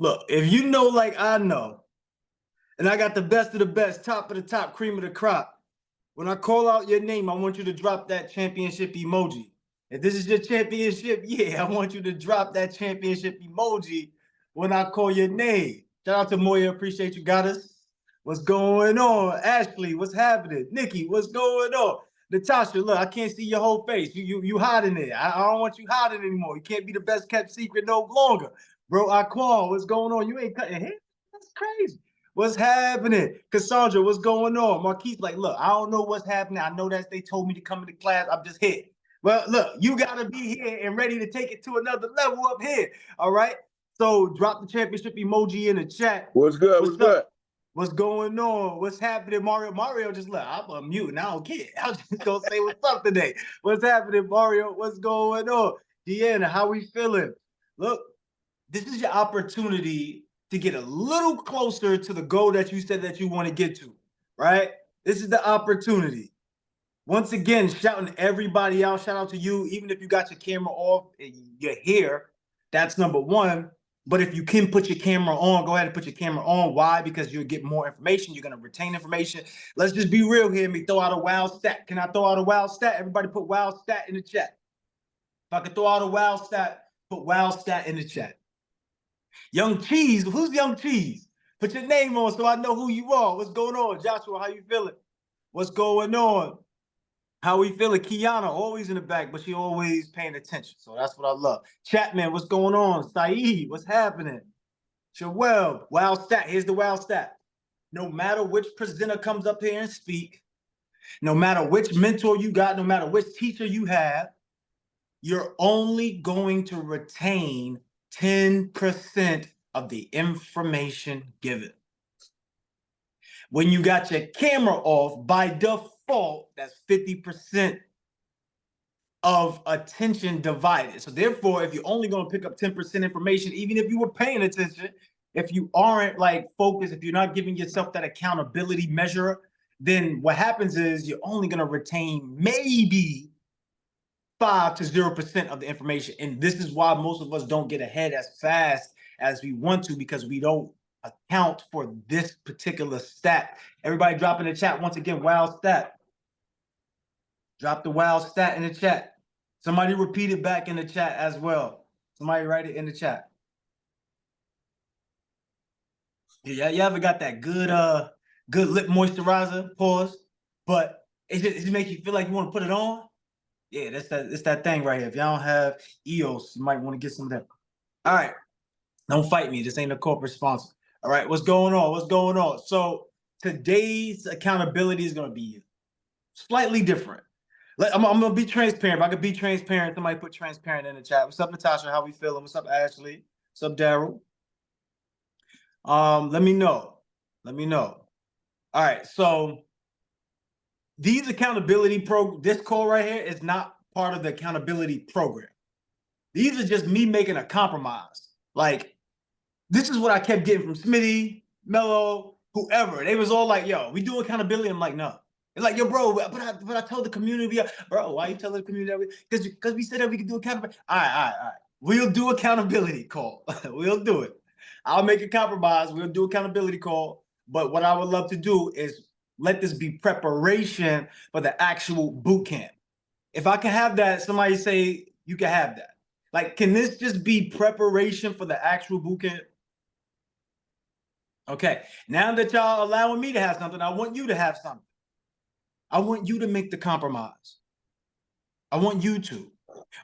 Look, if you know like I know, and I got the best of the best, top of the top, cream of the crop, when I call out your name, I want you to drop that championship emoji. If this is your championship, yeah, I want you to drop that championship emoji when I call your name. Shout out to Moya, appreciate you, got us. What's going on? Ashley, what's happening? Nikki, what's going on? Natasha, look, I can't see your whole face. You hiding there. I don't want you hiding anymore. You can't be the best kept secret no longer. Bro, Aquan, what's going on? You ain't cutting hair? That's crazy. What's happening? Cassandra, what's going on? Marquise, like, look, I don't know what's happening. I know that they told me to come into class. I'm just here. Well, look, you got to be here and ready to take it to another level up here. All right? So drop the championship emoji in the chat. What's good? What's good? What's going on? What's happening, Mario? Mario just look, I'm unmuting. I don't care. I'm just going to say what's up today. What's happening, Mario? What's going on? Deanna, how we feeling? Look, this is your opportunity to get a little closer to the goal that you said that you want to get to, right? This is the opportunity. Once again, shouting everybody out. Shout out to you. Even if you got your camera off and you're here, that's number one. But if you can put your camera on, go ahead and put your camera on. Why? Because you'll get more information. You're going to retain information. Let's just be real here. Let me throw out a wild stat. Can I throw out a wild stat? Everybody put wild stat in the chat. If I could throw out a wild stat, put wild stat in the chat. Young Cheese, who's Young Cheese? Put your name on so I know who you are. What's going on? Joshua, how you feeling? What's going on? How we feeling? Kiana, always in the back, but she always paying attention. So that's what I love. Chatman, what's going on? Saeed, what's happening? Joelle, wild stat. Here's the wild stat. No matter which presenter comes up here and speak, no matter which mentor you got, no matter which teacher you have, you're only going to retain 10% of the information given. When you got your camera off, by default, that's 50% of attention divided. So therefore, if you're only going to pick up 10% information, even if you were paying attention, if you aren't like focused, if you're not giving yourself that accountability measure, then what happens is you're only going to retain maybe 5 to 0% of the information. And this is why most of us don't get ahead as fast as we want to, because we don't account for this particular stat. Everybody drop in the chat. Once again, wild stat. Drop the wild stat in the chat. Somebody repeat it back in the chat as well. Somebody write it in the chat. Yeah, you ever got that good lip moisturizer, pause, but it just makes you feel like you want to put it on? Yeah, it's that thing right here. If y'all don't have EOS, you might want to get some of that. All right. Don't fight me. This ain't a corporate sponsor. All right. What's going on? What's going on? So today's accountability is going to be slightly different. I'm going to be transparent. If I could be transparent, somebody put transparent in the chat. What's up, Natasha? How we feeling? What's up, Ashley? What's up, Daryl? Let me know. Let me know. All right. So these accountability this call right here is not part of the accountability program. These are just me making a compromise. Like, this is what I kept getting from Smitty, Mello, whoever. They was all like, yo, we do accountability. I'm like, no. They're like, yo, bro, but I told the community, bro, why you telling the community that? Because we said that we could do accountability. All right. We'll do accountability call. We'll do it. I'll make a compromise. We'll do accountability call. But what I would love to do is let this be preparation for the actual boot camp. If I can have that, somebody say you can have that. Like, can this just be preparation for the actual boot camp? Okay, now that y'all allowing me to have something, I want you to have something. I want you to make the compromise. I want you to,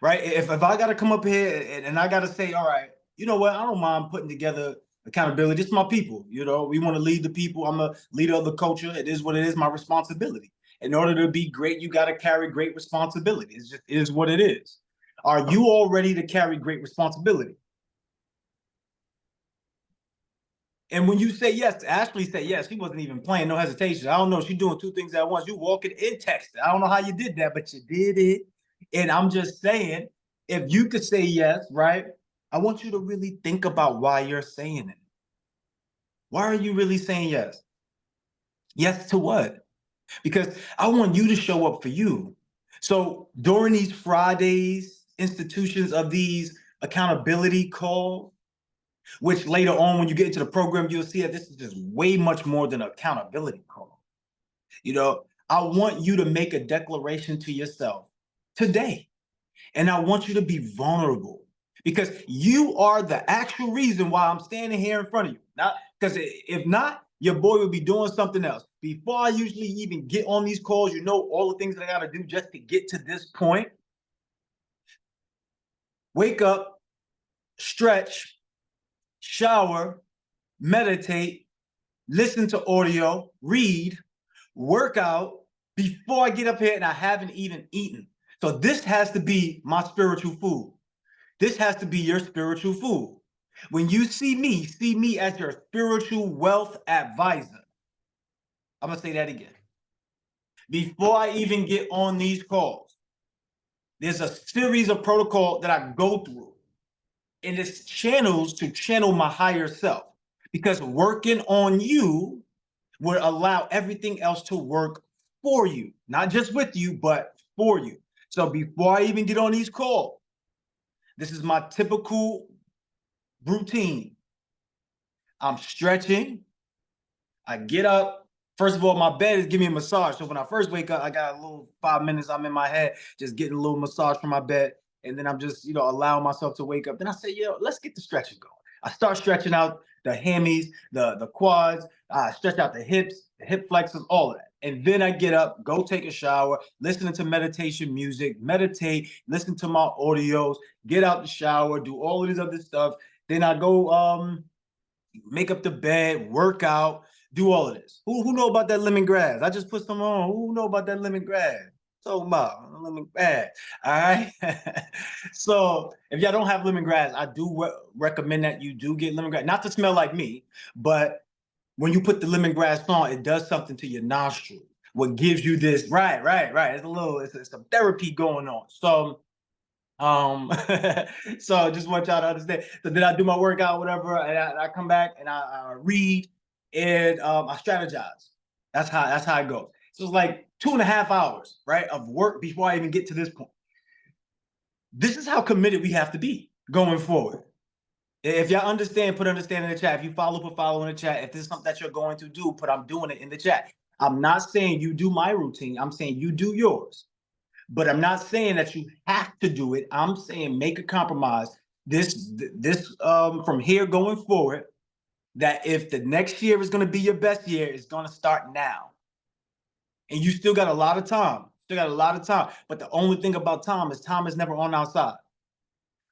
right? If I got to come up here and I got to say, all right, you know what? I don't mind putting together accountability. It's my people. You know, we want to lead the people. I'm a leader of the culture. It is what it is, my responsibility. In order to be great, you got to carry great responsibility. It is what it is. Are you all ready to carry great responsibility? And when you say yes, Ashley said yes. She wasn't even playing, no hesitation. I don't know. She's doing two things at once. You walking and texting. I don't know how you did that, but you did it. And I'm just saying, if you could say yes, right? I want you to really think about why you're saying it. Why are you really saying yes? Yes to what? Because I want you to show up for you. So during these Fridays, institutions of these accountability calls, which later on, when you get into the program, you'll see that this is just way much more than an accountability call. You know, I want you to make a declaration to yourself today. And I want you to be vulnerable because you are the actual reason why I'm standing here in front of you. Not because if not, your boy would be doing something else. Before I usually even get on these calls, you know, all the things that I got to do just to get to this point. Wake up, stretch, shower, meditate, listen to audio, read, work out before I get up here and I haven't even eaten. So this has to be my spiritual food. This has to be your spiritual food. When you see me as your spiritual wealth advisor. I'm going to say that again. Before I even get on these calls, there's a series of protocol that I go through. And it's channels to channel my higher self. Because working on you would allow everything else to work for you. Not just with you, but for you. So before I even get on these calls, this is my typical routine. I'm stretching. I get up. First of all, my bed is giving me a massage. So when I first wake up, I got a little 5 minutes. I'm in my head, just getting a little massage from my bed. And then I'm just, allowing myself to wake up. Then I say, let's get the stretching going. I start stretching out the hammies, the quads. I stretch out the hips, the hip flexors, all of that. And then I get up, go take a shower, listening to meditation music, meditate, listen to my audios, get out the shower, do all of this other stuff. Then I go make up the bed, work out, do all of this. Who know about that lemongrass? I just put some on. Who know about that lemongrass? Talking about lemongrass. All right. So if y'all don't have lemongrass, I do recommend that you do get lemongrass. Not to smell like me, but when you put the lemongrass on, it does something to your nostrils. What gives you this? Right. It's some therapy going on. So so just want y'all to understand. So then I do my workout, whatever, and I come back and I read and I strategize. That's how it goes. So it's like 2.5 hours, right, of work before I even get to this point. This is how committed we have to be going forward. If y'all understand, put understand in the chat. If you follow, put follow in the chat. If this is something that you're going to do, put I'm doing it in the chat. I'm not saying you do my routine. I'm saying you do yours. But I'm not saying that you have to do it. I'm saying make a compromise. This from here going forward, that if the next year is going to be your best year, it's going to start now. And you still got a lot of time. But the only thing about time is never on our side.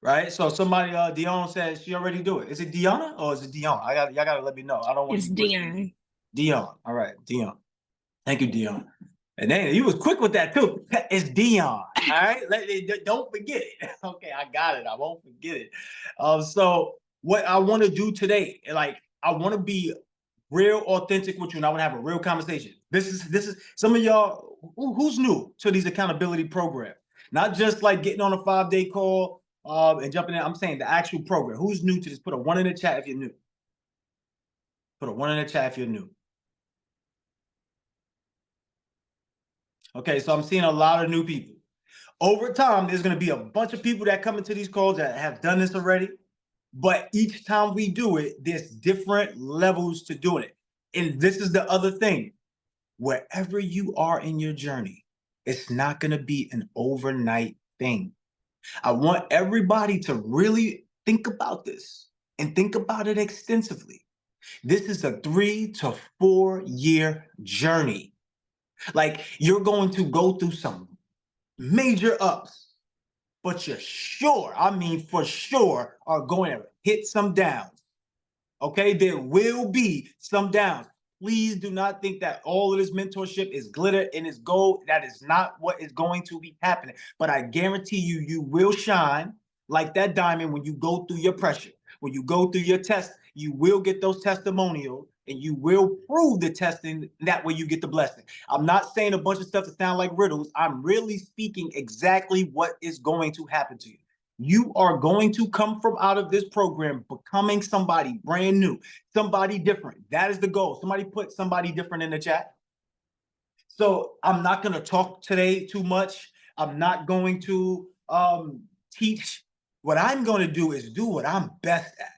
Right? So somebody, Dion says she already do it. Is it Deanna or is it Dion? Y'all gotta let me know. I don't want to. It's Dion. Dion. All right, Dion. Thank you, Dion. And then he was quick with that too. It's Dion. All right, don't forget it. Okay, I got it. I won't forget it. So what I want to do today, like I want to be real authentic with you, and I want to have a real conversation. This is some of y'all who's new to these accountability programs, not just like getting on a 5-day call and jumping in. I'm saying the actual program. Who's new to this? Put a 1 in the chat if you're new. Put a 1 in the chat if you're new. Okay, so I'm seeing a lot of new people. Over time, there's going to be a bunch of people that come into these calls that have done this already. But each time we do it, there's different levels to doing it. And this is the other thing. Wherever you are in your journey, it's not going to be an overnight thing. I want everybody to really think about this and think about it extensively. This is a 3 to 4 year journey. Like you're going to go through some major ups, but you're sure, I mean for sure, are going to hit some downs. Okay, there will be some downs. Please do not think that all of this mentorship is glitter and is gold. That is not what is going to be happening. But I guarantee you, you will shine like that diamond when you go through your pressure. When you go through your test, you will get those testimonials and you will prove the testing. That way you get the blessing. I'm not saying a bunch of stuff that sound like riddles. I'm really speaking exactly what is going to happen to you. You are going to come from out of this program becoming somebody brand new, somebody different. That is the goal. Somebody put somebody different in the chat. So I'm not going to talk today too much. I'm not going to teach. What I'm going to do is do what I'm best at.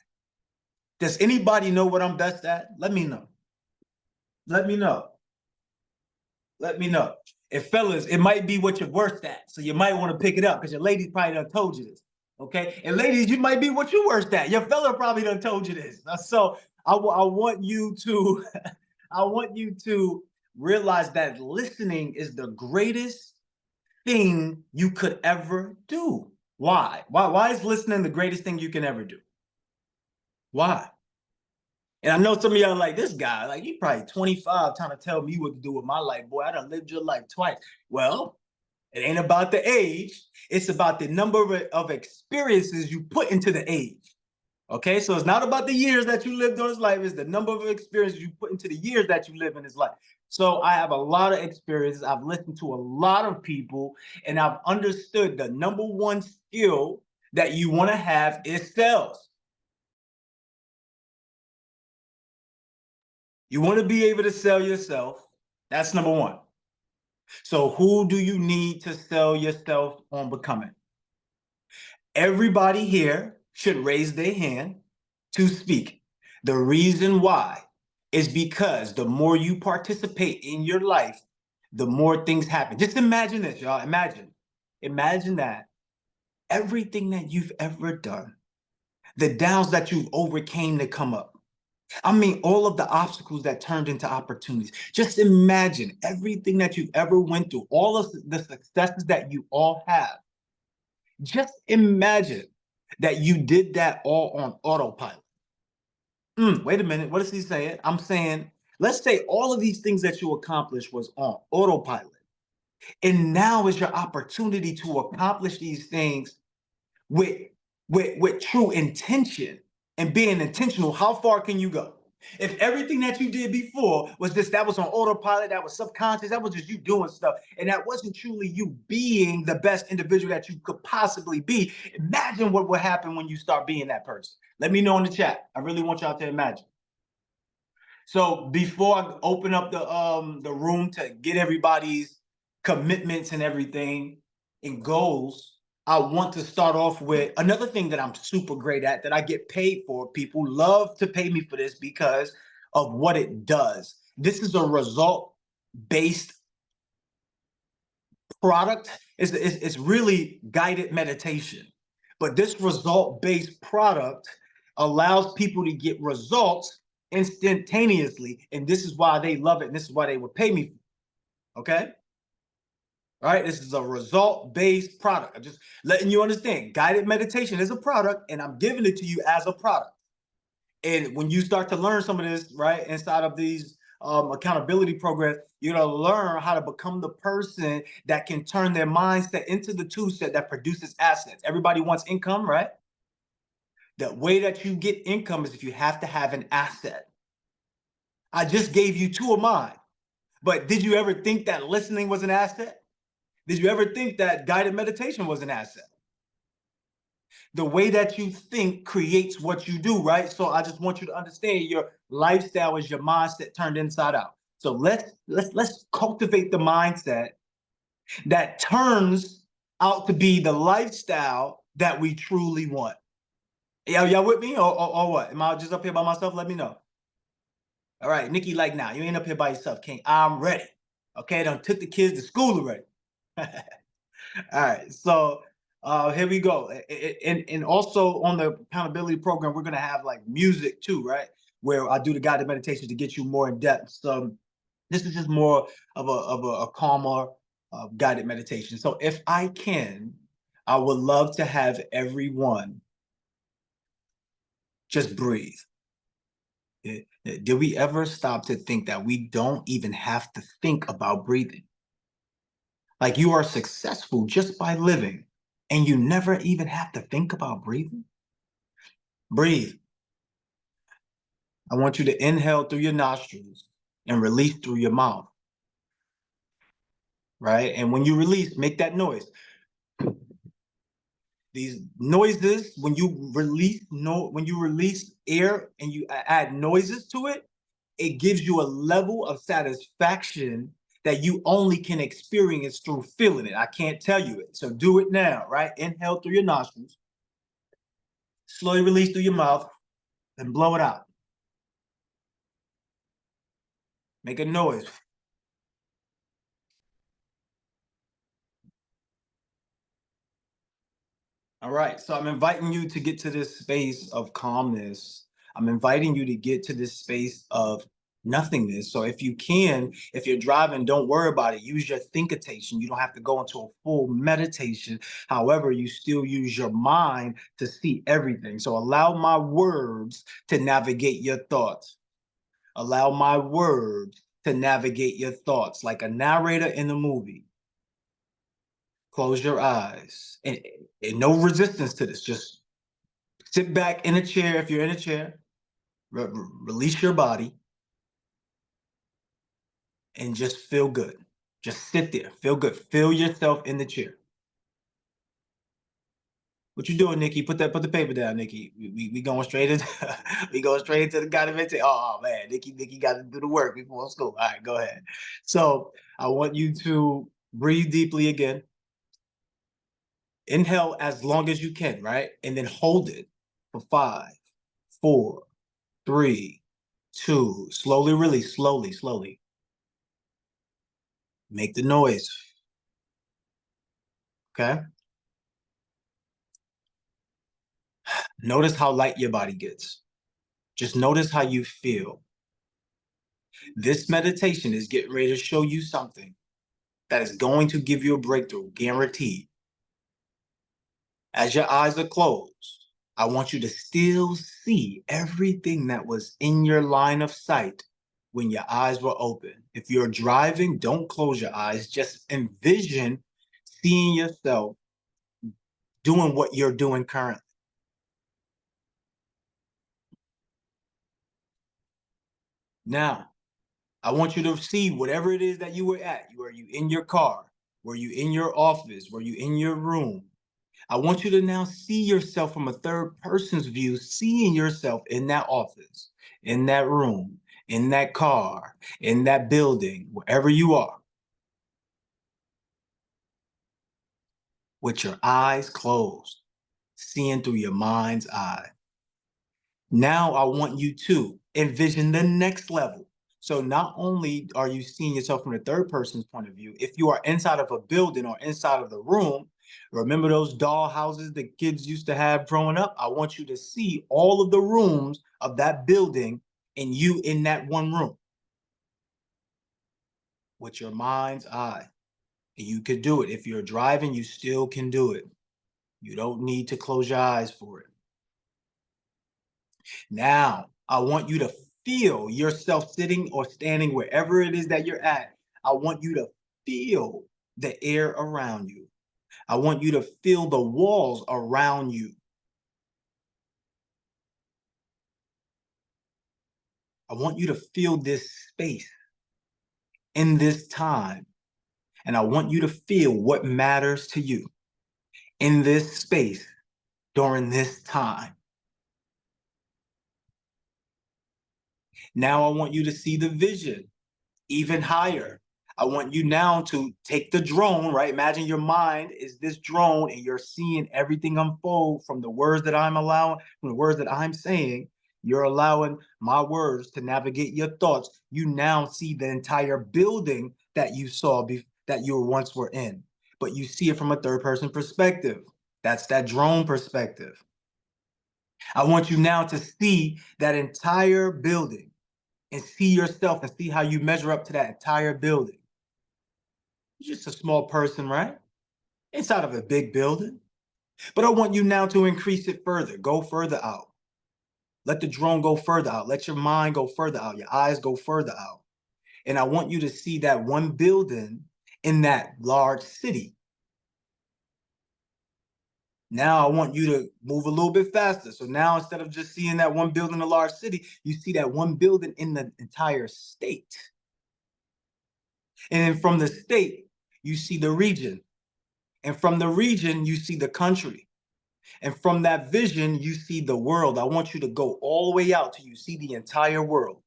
Does anybody know what I'm best at? Let me know. Let me know. Let me know. If fellas, it might be what you're worst at. So you might want to pick it up because your ladies probably done told you this. Okay. And ladies, you might be what you're worst at. Your fella probably done told you this. So I want you to I want you to realize that listening is the greatest thing you could ever do. Why? Why is listening the greatest thing you can ever do? Why? And I know some of y'all like this guy, like you probably 25 trying to tell me what to do with my life. Boy, I done lived your life twice. Well, it ain't about the age. It's about the number of experiences you put into the age. Okay, so it's not about the years that you lived on his life. It's the number of experiences you put into the years that you live in his life. So I have a lot of experiences. I've listened to a lot of people, and I've understood the number one skill that you want to have is sales. You want to be able to sell yourself. That's number one. So who do you need to sell yourself on becoming? Everybody here should raise their hand to speak. The reason why is because the more you participate in your life, the more things happen. Just imagine this, y'all. Imagine that everything that you've ever done, the downs that you've overcame to come up. I mean, all of the obstacles that turned into opportunities. Just imagine everything that you've ever went through, all of the successes that you all have. Just imagine that you did that all on autopilot. Wait a minute. What is he saying? I'm saying, let's say all of these things that you accomplished was on autopilot. And now is your opportunity to accomplish these things with, with true intention and being intentional. How far can you go? If everything that you did before was just that was on autopilot, that was subconscious, that was just you doing stuff, and that wasn't truly you being the best individual that you could possibly be, imagine what will happen when you start being that person. Let me know in the chat. I really want y'all to imagine. So before I open up the room to get everybody's commitments and everything and goals, I want to start off with another thing that I'm super great at that I get paid for. People love to pay me for this because of what it does. This is a result-based product. It's really guided meditation. But this result-based product allows people to get results instantaneously. And this is why they love it. And this is why they would pay me. Okay? All right, this is a result-based product. I'm just letting you understand. Guided meditation is a product, and I'm giving it to you as a product. And when you start to learn some of this, right, inside of these accountability programs, you're gonna learn how to become the person that can turn their mindset into the tool set that produces assets. Everybody wants income, right? The way that you get income is if you have to have an asset. I just gave you two of mine, but did you ever think that listening was an asset? Did you ever think that guided meditation was an asset? The way that you think creates what you do, right? So I just want you to understand your lifestyle is your mindset turned inside out. So let's cultivate the mindset that turns out to be the lifestyle that we truly want. Y'all with me or what? Am I just up here by myself? Let me know. All right, Nikki, like now, you ain't up here by yourself, King. I'm ready. Okay, done took the kids to school already. All right, so here we go. And also on the accountability program, we're gonna have like music too, right? Where I do the guided meditation to get you more in depth. So this is just more of a calmer guided meditation. So if I can, I would love to have everyone just breathe. Did we ever stop to think that we don't even have to think about breathing? Like you are successful just by living and you never even have to think about breathing? Breathe. I want you to inhale through your nostrils and release through your mouth. Right? And when you release, make that noise. These noises, when you release air and you add noises to it, it gives you a level of satisfaction that you only can experience through feeling it. I can't tell you it. So do it now, right? Inhale through your nostrils. Slowly release through your mouth. and blow it out. Make a noise. All right. So I'm inviting you to get to this space of calmness. I'm inviting you to get to this space of nothingness. So if you can, if you're driving, don't worry about it. Use your thinkitation. You don't have to go into a full meditation. However, you still use your mind to see everything. So allow my words to navigate your thoughts. Allow my words to navigate your thoughts like a narrator in a movie. Close your eyes and no resistance to this. Just sit back in a chair if you're in a chair, release your body, and just feel good. Just sit there, feel good. Feel yourself in the chair. What you doing, Nikki? Put the paper down, Nikki. We going straight into we going straight into the God of it. Oh man, Nikki got to do the work before school. All right, go ahead. So I want you to breathe deeply again. Inhale as long as you can, right? And then hold it for 5, 4, 3, 2. Slowly release, slowly. Make the noise, okay? Notice how light your body gets. Just notice how you feel. This meditation is getting ready to show you something that is going to give you a breakthrough, guaranteed. As your eyes are closed, I want you to still see everything that was in your line of sight when your eyes were open. If you're driving, don't close your eyes. Just envision seeing yourself doing what you're doing currently. Now, I want you to see whatever it is that you were at. Were you in your car? Were you in your office? Were you in your room? I want you to now see yourself from a third person's view, seeing yourself in that office, in that room, in that car, in that building, wherever you are, with your eyes closed, seeing through your mind's eye. Now I want you to envision the next level. So not only are you seeing yourself from the third person's point of view, if you are inside of a building or inside of the room, remember those doll houses the kids used to have growing up? I want you to see all of the rooms of that building and you in that one room with your mind's eye. And you could do it. If you're driving, you still can do it. You don't need to close your eyes for it. Now, I want you to feel yourself sitting or standing wherever it is that you're at. I want you to feel the air around you. I want you to feel the walls around you. I want you to feel this space in this time. And I want you to feel what matters to you in this space during this time. Now I want you to see the vision even higher. I want you now to take the drone, right? Imagine your mind is this drone and you're seeing everything unfold from the words that I'm allowing, from the words that I'm saying. You're allowing my words to navigate your thoughts. You now see the entire building that you saw that you once were in, but you see it from a third person perspective. That's that drone perspective. I want you now to see that entire building and see yourself and see how you measure up to that entire building. You're just a small person, right? Inside of a big building. But I want you now to increase it further, go further out. Let the drone go further out. Let your mind go further out. Your eyes go further out. And I want you to see that one building in that large city. Now I want you to move a little bit faster. So now instead of just seeing that one building in a large city, you see that one building in the entire state. And then from the state, you see the region. And from the region, you see the country. And from that vision, you see the world. I want you to go all the way out till you see the entire world.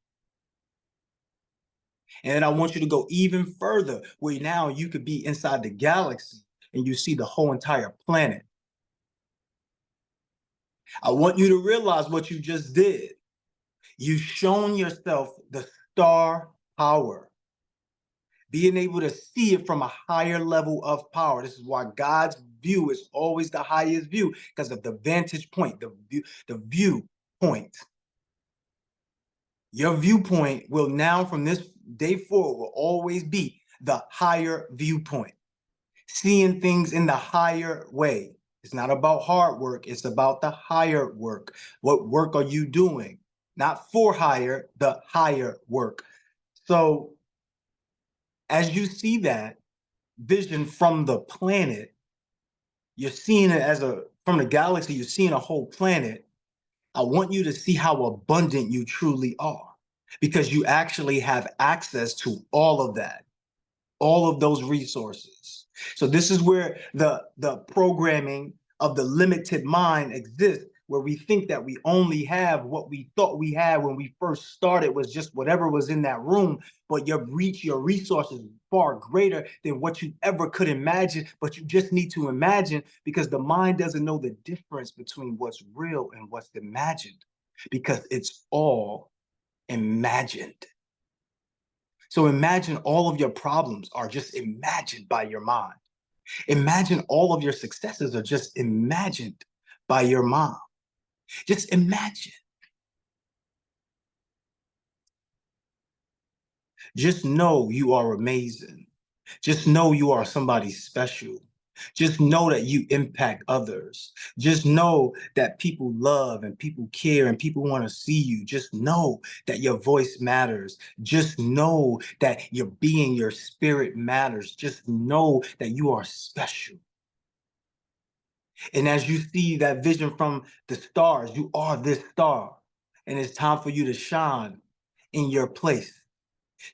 And then I want you to go even further, where now you could be inside the galaxy and you see the whole entire planet. I want you to realize what you just did. You've shown yourself the star power, being able to see it from a higher level of power. This is why God's view is always the highest view, because of the vantage point, the viewpoint. Your viewpoint will now, from this day forward, will always be the higher viewpoint, seeing things in the higher way. It's not about hard work. It's about the higher work. What work are you doing? Not for hire, the higher work. So as you see that vision from the planet, you're seeing it from the galaxy, you're seeing a whole planet. I want you to see how abundant you truly are, because you actually have access to all of that, all of those resources. So this is where the programming of the limited mind exists, where we think that we only have what we thought we had when we first started was just whatever was in that room, but your resources far greater than what you ever could imagine, but you just need to imagine, because the mind doesn't know the difference between what's real and what's imagined, because it's all imagined. So imagine all of your problems are just imagined by your mind. Imagine all of your successes are just imagined by your mind. Just imagine. Just know you are amazing. Just know you are somebody special. Just know that you impact others. Just know that people love and people care and people want to see you. Just know that your voice matters. Just know that your being, your spirit matters. Just know that you are special. And as you see that vision from the stars, you are this star. And it's time for you to shine in your place.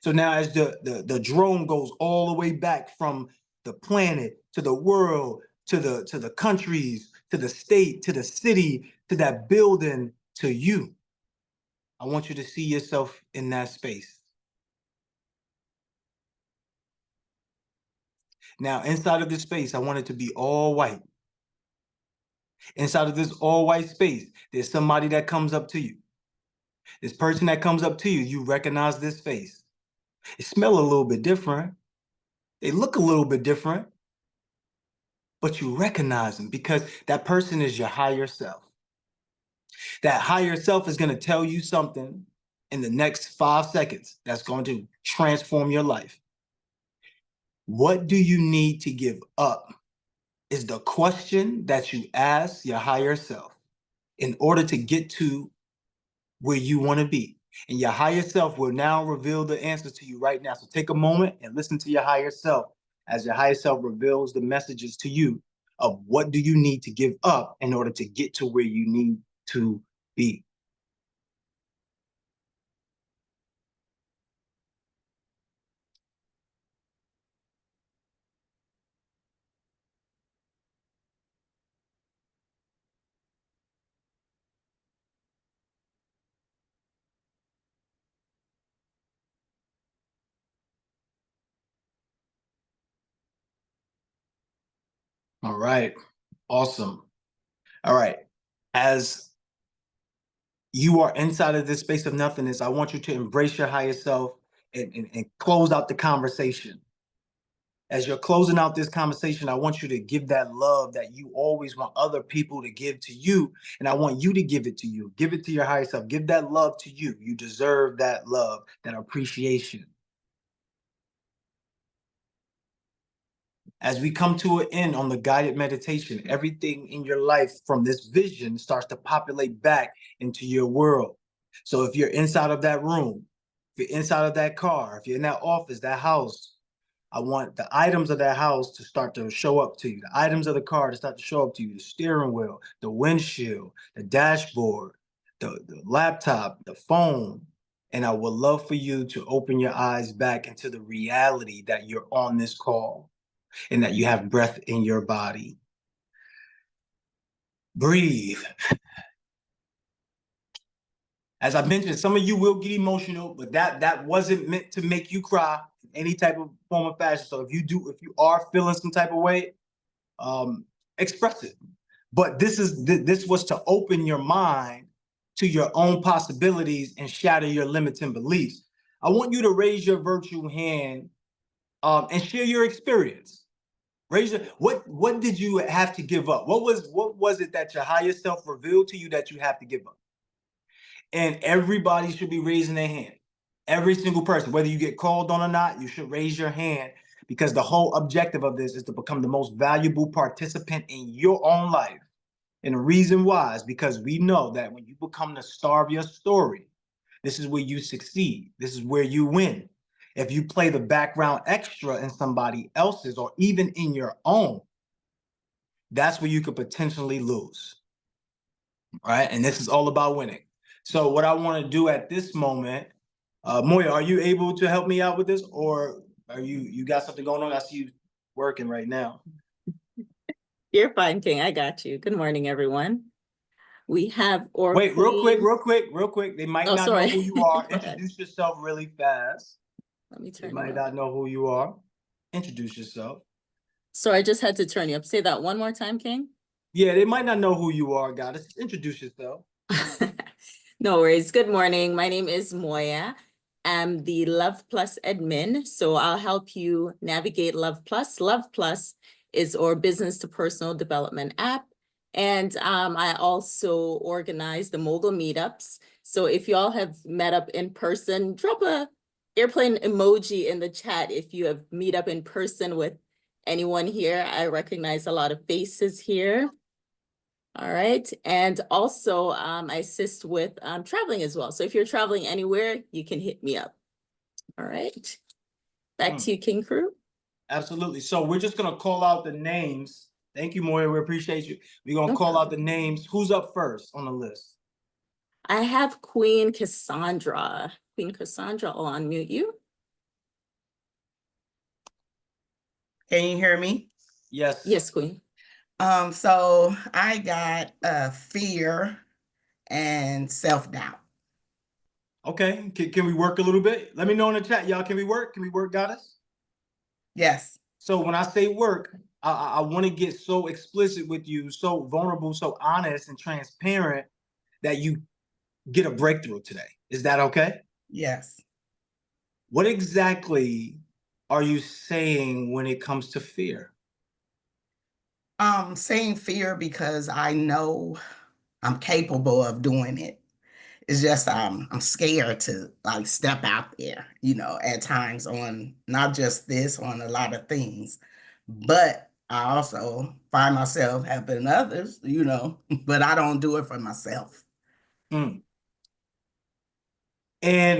So now as the drone goes all the way back from the planet to the world, to the countries, to the state, to the city, to that building, to you, I want you to see yourself in that space. Now, inside of this space, I want it to be all white. Inside of this all white space, there's somebody that comes up to you. This person that comes up to you, you recognize this face. It smells a little bit different. They look a little bit different, but you recognize them because that person is your higher self. That higher self is going to tell you something in the next 5 seconds that's going to transform your life. What do you need to give up is the question that you ask your higher self in order to get to where you want to be. And your higher self will now reveal the answers to you right now. So take a moment and listen to your higher self as your higher self reveals the messages to you of what do you need to give up in order to get to where you need to be. All right. Awesome. All right. As you are inside of this space of nothingness, I want you to embrace your higher self and close out the conversation. As you're closing out this conversation, I want you to give that love that you always want other people to give to you. And I want you to give it to you. Give it to your higher self. Give that love to you. You deserve that love, that appreciation. As we come to an end on the guided meditation, everything in your life from this vision starts to populate back into your world. So if you're inside of that room, if you're inside of that car, if you're in that office, that house, I want the items of that house to start to show up to you. The items of the car to start to show up to you. The steering wheel, the windshield, the dashboard, the laptop, the phone. And I would love for you to open your eyes back into the reality that you're on this call and that you have breath in your body. Breathe. As I mentioned, some of you will get emotional, but that wasn't meant to make you cry in any type of form of fashion. So if you are feeling some type of way, express it. But this was to open your mind to your own possibilities and shatter your limiting beliefs. I want you to raise your virtual hand and share your experience. Raise your, what did you have to give up? What was it that your higher self revealed to you that you have to give up? And everybody should be raising their hand. Every single person, whether you get called on or not, you should raise your hand, because the whole objective of this is to become the most valuable participant in your own life. And the reason why is because we know that when you become the star of your story, this is where you succeed. This is where you win. If you play the background extra in somebody else's or even in your own, that's where you could potentially lose. Right? And this is all about winning. So what I want to do at this moment, Moya, are you able to help me out with this, or are you got something going on? I see you working right now. You're fine, King. I got you. Good morning, everyone. We have Wait, real quick. They might not know who you are. Introduce yourself really fast. Let me turn. They might not know who you are. Introduce yourself. So I just had to turn you up. Say that one more time, King. Yeah, they might not know who you are, Goddess. Introduce yourself. No worries. Good morning. My name is Moya. I'm the Luhv Plus admin. So I'll help you navigate Luhv Plus. Luhv Plus is our business to personal development app. And I also organize the mogul meetups. So if y'all have met up in person, drop a airplane emoji in the chat if you have meet up in person with anyone here. I recognize a lot of faces here. All right. And also I assist with traveling as well. So if you're traveling anywhere, you can hit me up. All right. Back to you, King Crew. Absolutely. So we're just going to call out the names. Thank you, Moya. We appreciate you. We're going to call out the names. Who's up first on the list? I have Queen Cassandra. Queen Cassandra, I'll unmute you. Can you hear me? Yes. Yes, Queen. So I got fear and self-doubt. Okay. Can we work a little bit? Let me know in the chat, y'all. Can we work? Can we work, Goddess? Yes. So when I say work, I want to get so explicit with you, so vulnerable, so honest and transparent that you get a breakthrough today. Is that okay? Yes. What exactly are you saying when it comes to fear? Saying fear because I know I'm capable of doing it. It's just I'm scared to like step out there, you know, at times on not just this, on a lot of things. But I also find myself helping others, you know, but I don't do it for myself. And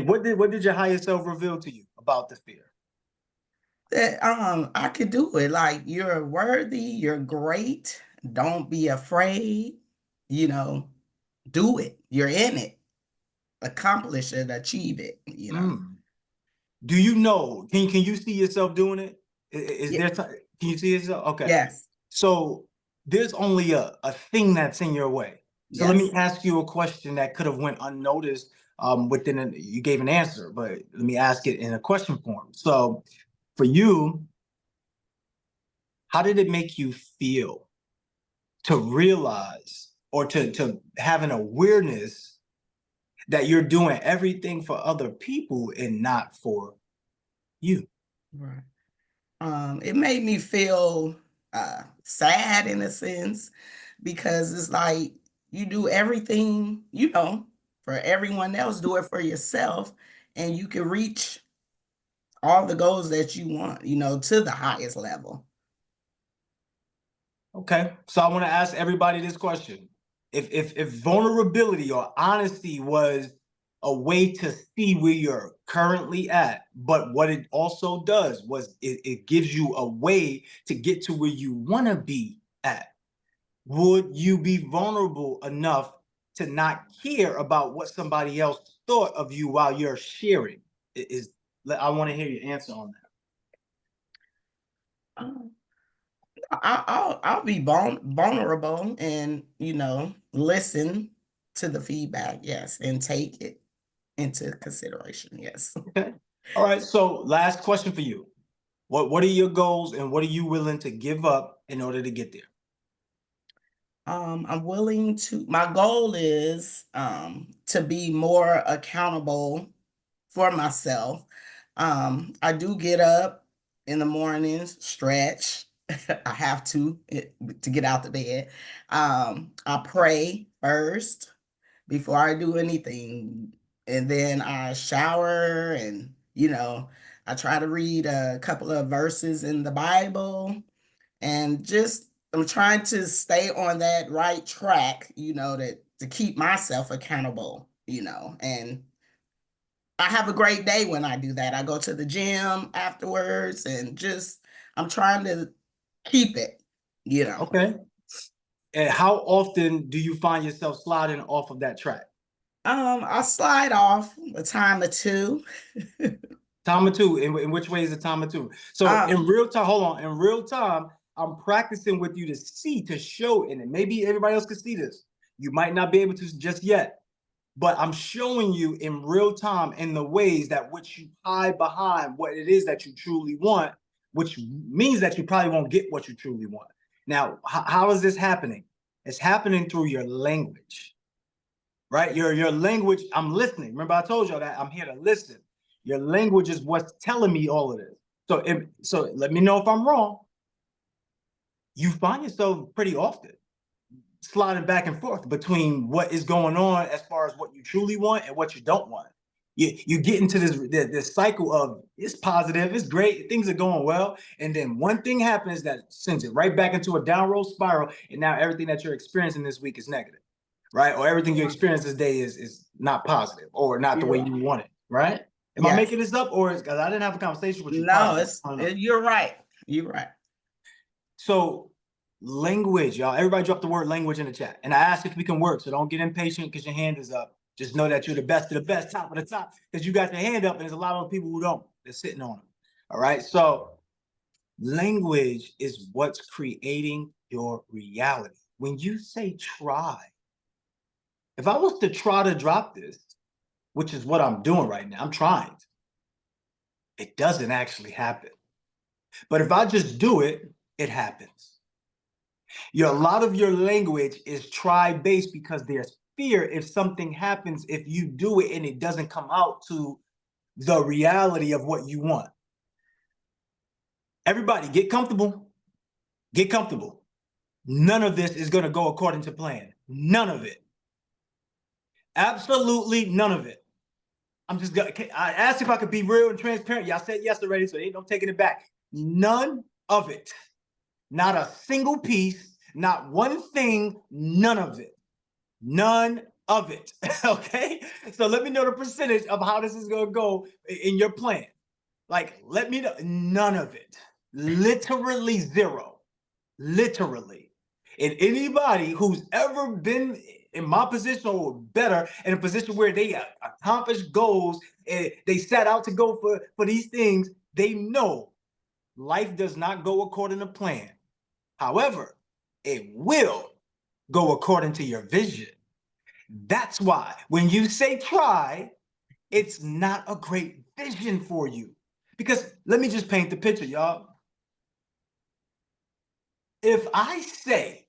what did your higher self reveal to you about the fear? That I could do it. Like, you're worthy, you're great. Don't be afraid, you know, do it. You're in it. Accomplish it, achieve it, you know. Do you know, can you see yourself doing it? Is there time? Can you see yourself? Okay. Yes. So there's only a thing that's in your way. So let me ask you a question that could have went unnoticed you gave an answer, but let me ask it in a question form. So for you, how did it make you feel to realize or to have an awareness that you're doing everything for other people and not for you? Right. It made me feel sad in a sense, because it's like you do everything, you know, for everyone else, do it for yourself, and you can reach all the goals that you want, you know, to the highest level. Okay, so I want to ask everybody this question. If vulnerability or honesty was a way to see where you're currently at, but what it also does was it gives you a way to get to where you want to be at, would you be vulnerable enough to not care about what somebody else thought of you while you're sharing? I want to hear your answer on that. I'll be vulnerable and, you know, listen to the feedback, yes, and take it into consideration, yes. Okay. All right. So last question for you. What are your goals and what are you willing to give up in order to get there? I'm willing to, my goal is to be more accountable for myself. I do get up in the mornings, stretch. I have to get out the bed. I pray first before I do anything. And then I shower and, I try to read a couple of verses in the Bible and just I'm trying to stay on that right track, to keep myself accountable, and I have a great day when I do that. I go to the gym afterwards and just I'm trying to keep it. Okay. And how often do you find yourself sliding off of that track? I slide off a time or two. Time or two. In which way is the time or two? So in real time, hold on. In real time, I'm practicing with you to show, and maybe everybody else can see this. You might not be able to just yet, but I'm showing you in real time in the ways that which you hide behind what it is that you truly want, which means that you probably won't get what you truly want. Now, how is this happening? It's happening through your language, right? Your language, I'm listening. Remember, I told y'all that I'm here to listen. Your language is what's telling me all of this. So let me know if I'm wrong. You find yourself pretty often sliding back and forth between what is going on as far as what you truly want and what you don't want. You get into this cycle of it's positive, it's great, things are going well, and then one thing happens that sends it right back into a downward spiral, and now everything that you're experiencing this week is negative, right? Or everything you experience this day is not positive or not the way you want it, right? Am I making this up, or because I didn't have a conversation with you? No, you're right. You're right. So language, y'all. Everybody drop the word language in the chat. And I asked if we can work, so don't get impatient because your hand is up. Just know that you're the best of the best, top of the top, because you got your hand up, and there's a lot of people who don't. They're sitting on them. All right. So language is what's creating your reality. When you say try, if I was to try to drop this, which is what I'm doing right now, I'm trying. It doesn't actually happen. But if I just do it, it happens. A lot of your language is try-based because there's fear if something happens, if you do it and it doesn't come out to the reality of what you want. Everybody, get comfortable. Get comfortable. None of this is going to go according to plan. None of it. Absolutely none of it. I asked if I could be real and transparent. Y'all said yes already, so ain't no taking it back. None of it. Not a single piece, not one thing, none of it. None of it. Okay? So let me know the percentage of how this is going to go in your plan. Like, let me know. None of it. Literally zero. Literally. And anybody who's ever been in my position or better, in a position where they accomplished goals and they set out to go for these things, they know life does not go according to plan. However, it will go according to your vision. That's why when you say try, it's not a great vision for you. Because let me just paint the picture, y'all. If I say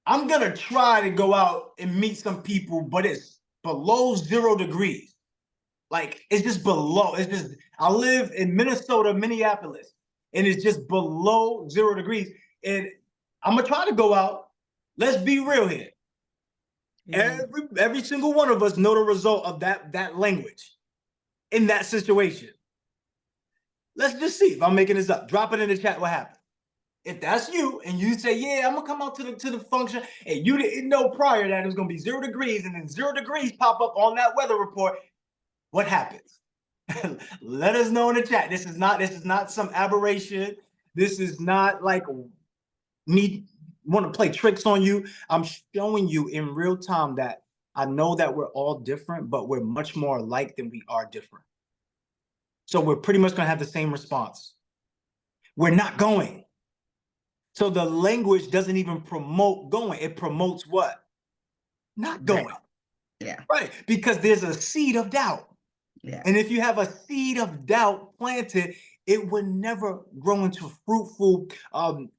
I'm going to try to go out and meet some people, but it's below 0 degrees. Like, it's just below. I live in Minnesota, Minneapolis, and it's just below 0 degrees. And I'm going to try to go out. Let's be real here. Yeah. Every single one of us know the result of that language in that situation. Let's just see if I'm making this up. Drop it in the chat what happened. If that's you and you say, yeah, I'm gonna come out to the function, and you didn't know prior that it was gonna be 0 degrees, and then 0 degrees pop up on that weather report, what happens? Let us know in the chat. This is not some aberration. This is not like me want to play tricks on you. I'm showing you in real time that I know that we're all different, but we're much more alike than we are different. So we're pretty much gonna have the same response. We're not going. So the language doesn't even promote going. It promotes what? Not going. Yeah. Right. Because there's a seed of doubt. Yeah. And if you have a seed of doubt planted, it would never grow into fruitful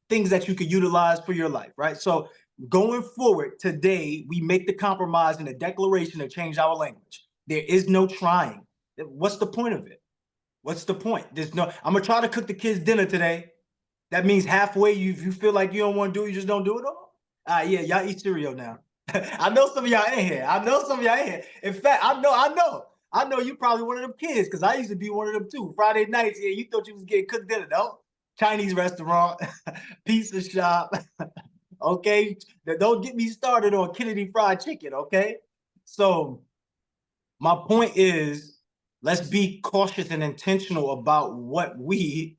things that you could utilize for your life. Right. So going forward today, we make the compromise and the declaration to change our language. There is no trying. What's the point of it? What's the point? There's no, I'm gonna try to cook the kids dinner today. That means halfway you feel like you don't want to do it, you just don't do it all. Yeah, y'all eat cereal now. I know some of y'all in here. In fact, I know you probably one of them kids, because I used to be one of them too. Friday nights, yeah, you thought you was getting cooked dinner, no? Chinese restaurant, pizza shop. Okay, don't get me started on Kennedy Fried Chicken. Okay, so my point is, let's be cautious and intentional about what we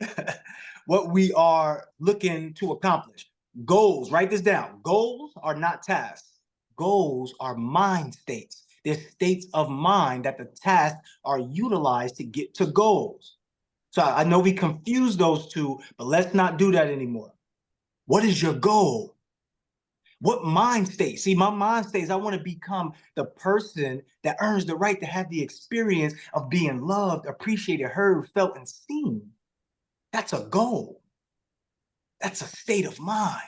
what we are looking to accomplish. Goals, write this down. Goals are not tasks. Goals are mind states. They're states of mind that the tasks are utilized to get to goals. So I know we confuse those two, but let's not do that anymore. What is your goal? What mind state? See, my mind state is I want to become the person that earns the right to have the experience of being loved, appreciated, heard, felt, and seen. That's a goal. That's a state of mind.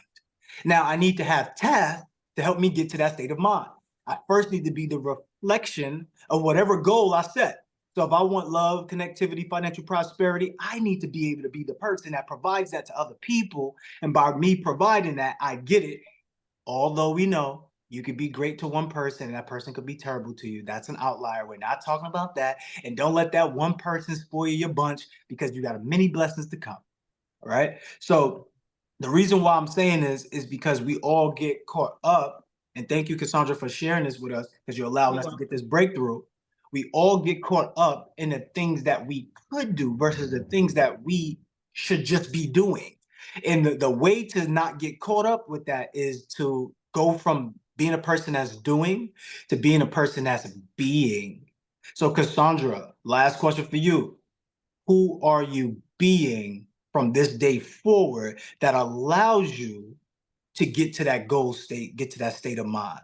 Now, I need to have tasks to help me get to that state of mind. I first need to be the reflection of whatever goal I set. So if I want love, connectivity, financial prosperity, I need to be able to be the person that provides that to other people. And by me providing that, I get it. Although we know you could be great to one person and that person could be terrible to you. That's an outlier. We're not talking about that. And don't let that one person spoil your bunch, because you got many blessings to come. All right. So the reason why I'm saying this is because we all get caught up. And thank you, Cassandra, for sharing this with us, because you're allowing us to get this breakthrough. We all get caught up in the things that we could do versus the things that we should just be doing. And the way to not get caught up with that is to go from being a person that's doing to being a person that's being. So Cassandra, last question for you. Who are you being from this day forward that allows you to get to that goal state, get to that state of mind?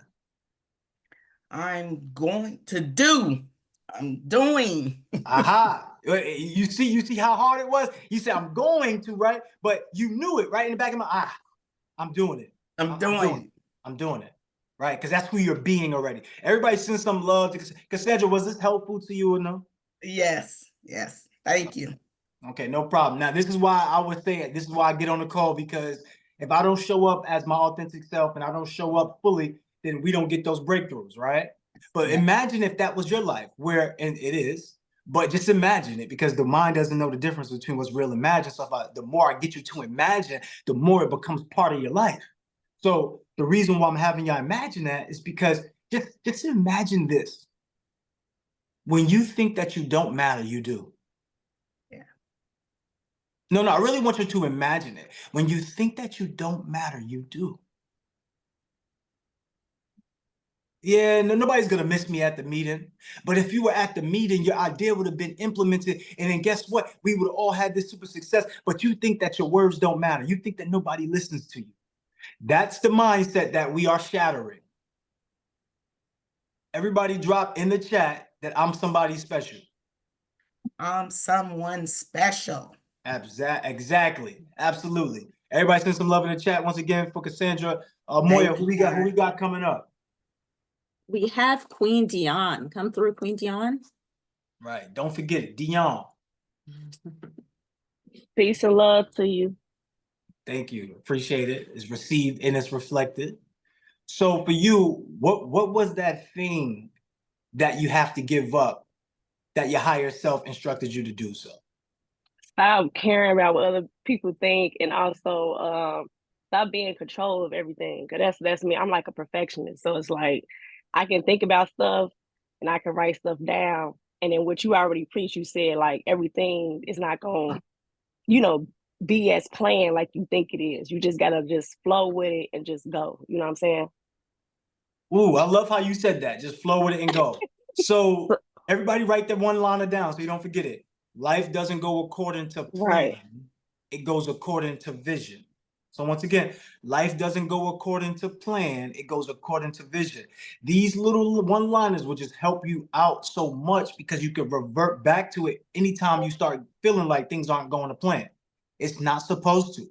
I'm going to do. I'm doing. Aha. You see how hard it was? You said, I'm going to, right? But you knew it right in the back of my I'm doing it. I'm doing. I'm doing it. Right? Because that's who you're being already. Everybody sends some love to Cassandra. Was this helpful to you or no? Yes. Yes. Thank you. Okay, no problem. Now, this is why I would say it. This is why I get on the call, because if I don't show up as my authentic self and I don't show up fully, then we don't get those breakthroughs, right? But imagine if that was your life, where, and it is, but just imagine it, because the mind doesn't know the difference between what's real and imagined. So the more I get you to imagine, the more it becomes part of your life. So the reason why I'm having y'all imagine that is because just imagine this. When you think that you don't matter, you do. Yeah. No, I really want you to imagine it. When you think that you don't matter, you do. Yeah, nobody's going to miss me at the meeting. But if you were at the meeting, your idea would have been implemented. And then guess what? We would have all had this super success. But you think that your words don't matter. You think that nobody listens to you. That's the mindset that we are shattering. Everybody drop in the chat that I'm somebody special. I'm someone special. Exactly. Absolutely. Everybody send some love in the chat once again for Cassandra. Moya, who we got coming up? We have Queen Dion. Come through, Queen Dion. Right. Don't forget it. Dion. Peace and love to you. Thank you. Appreciate it. It's received and it's reflected. So for you, what was that thing that you have to give up that your higher self instructed you to do so? Stop caring about what other people think, and also stop being in control of everything. Cause that's me. I'm like a perfectionist. So it's like I can think about stuff and I can write stuff down. And then what you already preached, you said like everything is not going, be as planned like you think it is. You just gotta just flow with it and just go. You know what I'm saying? Ooh, I love how you said that. Just flow with it and go. So everybody write that one liner down so you don't forget it. Life doesn't go according to plan. Right. It goes according to vision. So once again, life doesn't go according to plan. It goes according to vision. These little one-liners will just help you out so much, because you can revert back to it anytime you start feeling like things aren't going to plan. It's not supposed to.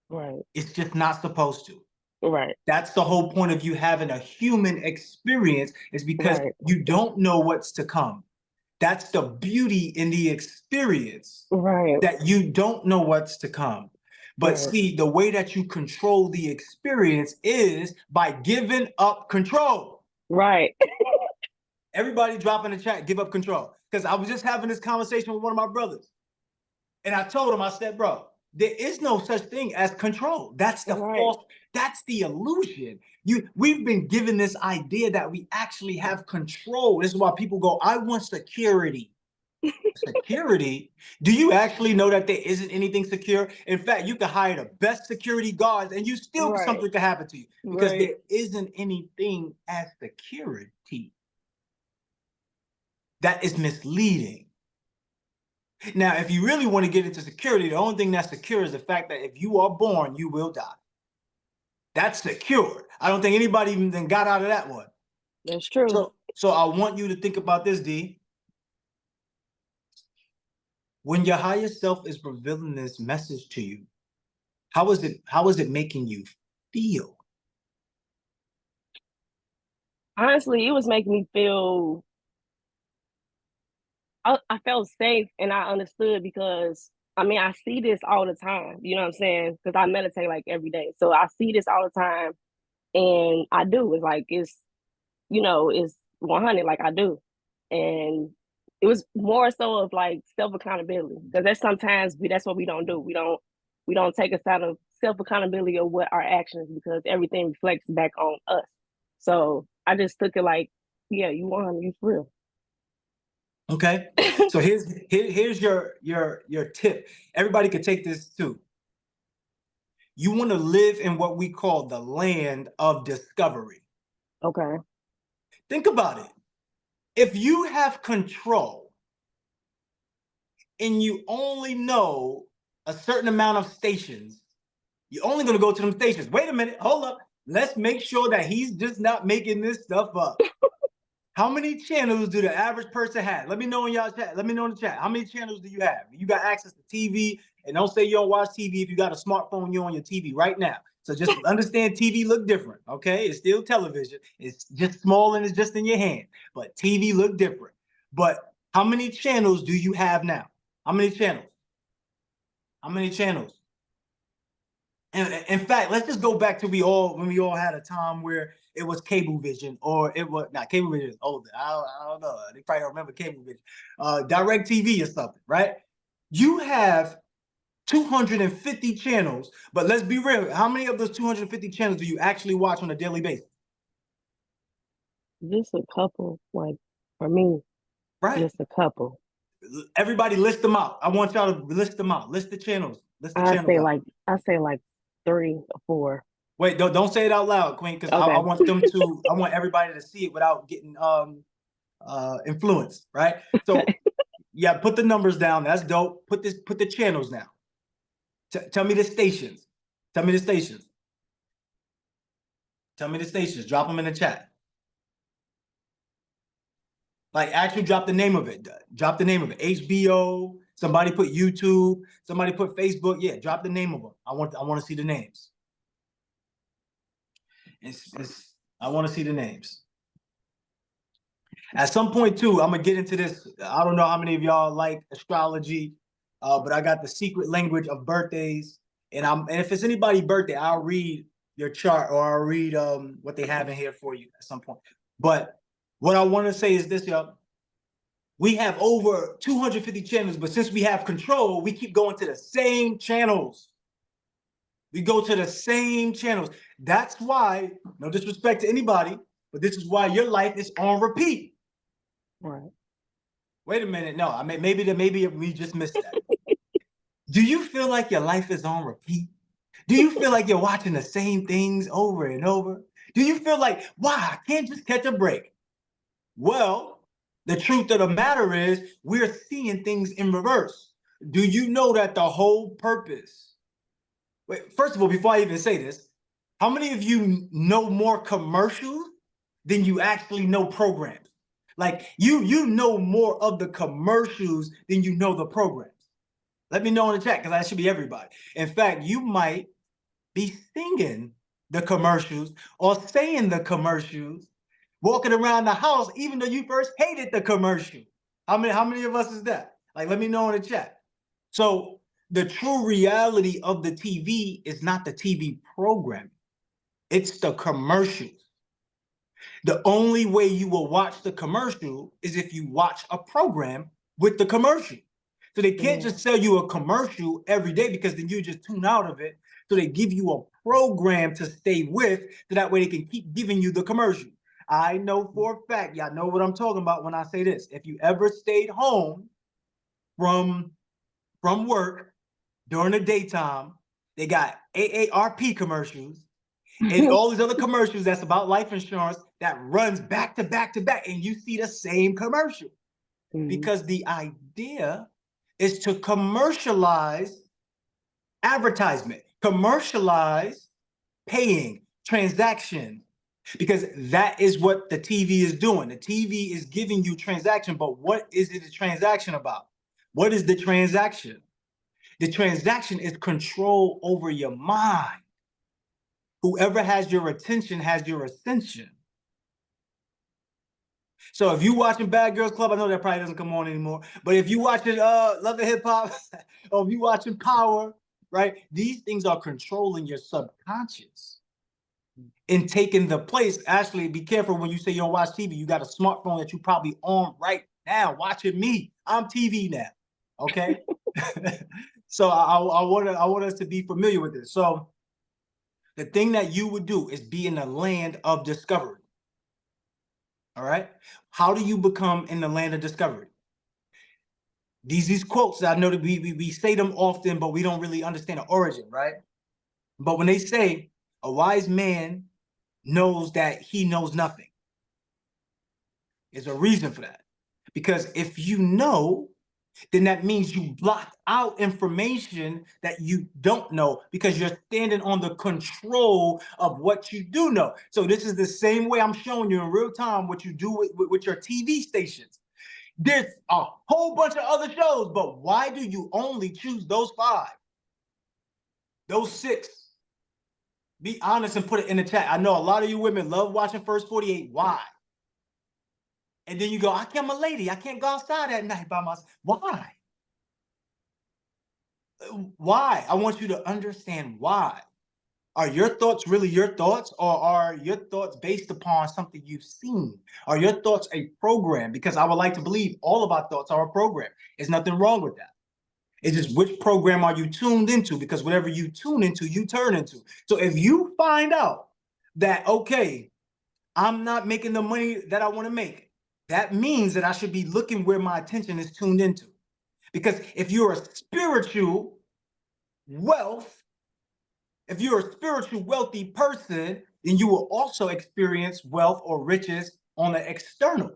Right. It's just not supposed to. Right. That's the whole point of you having a human experience, is because Right. you don't know what's to come. That's the beauty in the experience, Right. that you don't know what's to come. But Right. see, the way that you control the experience is by giving up control. Right. Everybody drop in the chat, give up control. Because I was just having this conversation with one of my brothers. And I told him, I said, bro, there is no such thing as control. That's the Right. false, that's the illusion. We've been given this idea that we actually have control. This is why people go, I want security. Security? Do you actually know that there isn't anything secure? In fact, you can hire the best security guards and you still Right. something could happen to you, because Right. there isn't anything as security. That is misleading. Now, if you really want to get into security, the only thing that's secure is the fact that if you are born, you will die. That's secure. I don't think anybody even got out of that one. That's true. So I want you to think about this, D. When your higher self is revealing this message to you, how is it making you feel? Honestly, it was making me feel, I felt safe and I understood, because I mean, I see this all the time, you know what I'm saying? Because I meditate like every day. So I see this all the time, and I do. It's like, it's 100, like I do. And it was more so of like self accountability, because that's what we don't do. We don't take us out of self accountability of what our actions, because everything reflects back on us. So I just took it like, yeah, you 100, you for real. Okay. So here's your tip. Everybody could take this too. You want to live in what we call the land of discovery. Okay. Think about it. If you have control and you only know a certain amount of stations, you're only going to go to them stations. Wait a minute. Hold up. Let's make sure that he's just not making this stuff up. How many channels do the average person have? Let me know in y'all chat. Let me know in the chat. How many channels do you have? You got access to TV, and don't say you don't watch TV. If you got a smartphone, you're on your TV right now. So just understand, TV look different, okay? It's still television. It's just small and it's just in your hand. But TV look different. But how many channels do you have now? How many channels? How many channels? And in fact, let's just go back to when we all had a time where it was Cablevision, or it was not Cablevision is older. I don't know. They probably don't remember Cablevision. Direct TV or something, right? You have 250 channels, but let's be real. How many of those 250 channels do you actually watch on a daily basis? Just a couple, like for me, Right? just a couple. Everybody list them out. I want y'all to list them out. List the channels. List the channels out. I say like 3 or 4. Wait, don't say it out loud, Queen, because Okay. I want everybody to see it without getting influenced, right? So yeah, put the numbers down. That's dope. Put the channels down. Tell me the stations. Tell me the stations. Tell me the stations. Drop them in the chat. Like, actually drop the name of it. Drop the name of it. HBO. Somebody put YouTube. Somebody put Facebook. Yeah, drop the name of them. I want to see the names. I want to see the names. At some point too, I'm gonna get into this. I don't know how many of y'all like astrology, but I got the secret language of birthdays, and if it's anybody's birthday, I'll read your chart, or I'll read what they have in here for you at some point. But what I want to say is this, y'all. We have over 250 channels, but since we have control, we keep going to the same channels. We go to the same channels. That's why, no disrespect to anybody, but this is why your life is on repeat. Right. Wait a minute. No, I mean, maybe we just missed that. Do you feel like your life is on repeat? Do you feel like you're watching the same things over and over? Do you feel like, wow, I can't just catch a break? Well, the truth of the matter is we're seeing things in reverse. Do you know that the whole purpose? Wait, first of all, before I even say this, how many of you know more commercials than you actually know programs? Like you know more of the commercials than you know the programs. Let me know in the chat, because that should be everybody. In fact, you might be singing the commercials or saying the commercials, walking around the house, even though you first hated the commercial. How many of us is that? Like, let me know in the chat. So the true reality of the TV is not the TV programming. It's the commercials. The only way you will watch the commercial is if you watch a program with the commercial. So they can't just sell you a commercial every day, because then you just tune out of it. So they give you a program to stay with, so that way they can keep giving you the commercial. I know for a fact, y'all know what I'm talking about when I say this. If you ever stayed home from work during the daytime, they got AARP commercials and all these other commercials that's about life insurance that runs back to back to back, and you see the same commercial. Because the idea is to commercialize advertisement, commercialize paying, transaction, because that is what the TV is doing. The TV is giving you transaction, but what is it a transaction about? What is the transaction? The transaction is control over your mind. Whoever has your attention has your ascension. So if you watching Bad Girls Club, I know that probably doesn't come on anymore, but if you watching Love and Hip Hop, or if you watching Power, right? These things are controlling your subconscious and taking the place. Actually, be careful when you say you don't watch TV. You got a smartphone that you probably on right now watching me. I'm TV now, okay? So I want us to be familiar with this. So the thing that you would do is be in the land of discovery. All right. How do you become in the land of discovery? These quotes, I know that we say them often, but we don't really understand the origin, right? But when they say a wise man knows that he knows nothing, there's a reason for that. Because if you know, then that means you block out information that you don't know, because you're standing on the control of what you do know. So this is the same way I'm showing you in real time what you do with your TV stations. There's a whole bunch of other shows, but why do you only choose those 5? Those 6? Be honest and put it in the chat. I know a lot of you women love watching First 48. Why? And then you go, I'm a lady. I can't go outside at night by myself. Why? Why? I want you to understand why. Are your thoughts really your thoughts, or are your thoughts based upon something you've seen? Are your thoughts a program? Because I would like to believe all of our thoughts are a program. There's nothing wrong with that. It's just which program are you tuned into? Because whatever you tune into, you turn into. So if you find out that, okay, I'm not making the money that I want to make, that means that I should be looking where my attention is tuned into. Because if you're a spiritual wealth, if you're a spiritual wealthy person, then you will also experience wealth or riches on the external.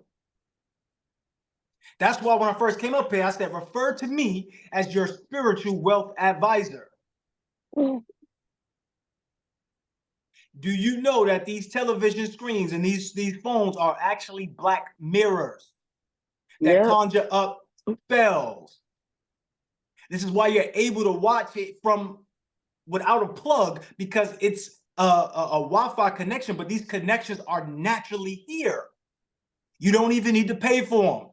That's why when I first came up here, I said, refer to me as your spiritual wealth advisor. Do you know that these television screens and these phones are actually black mirrors that conjure up spells? This is why you're able to watch it from without a plug, because it's a Wi-Fi connection, but these connections are naturally here. You don't even need to pay for them.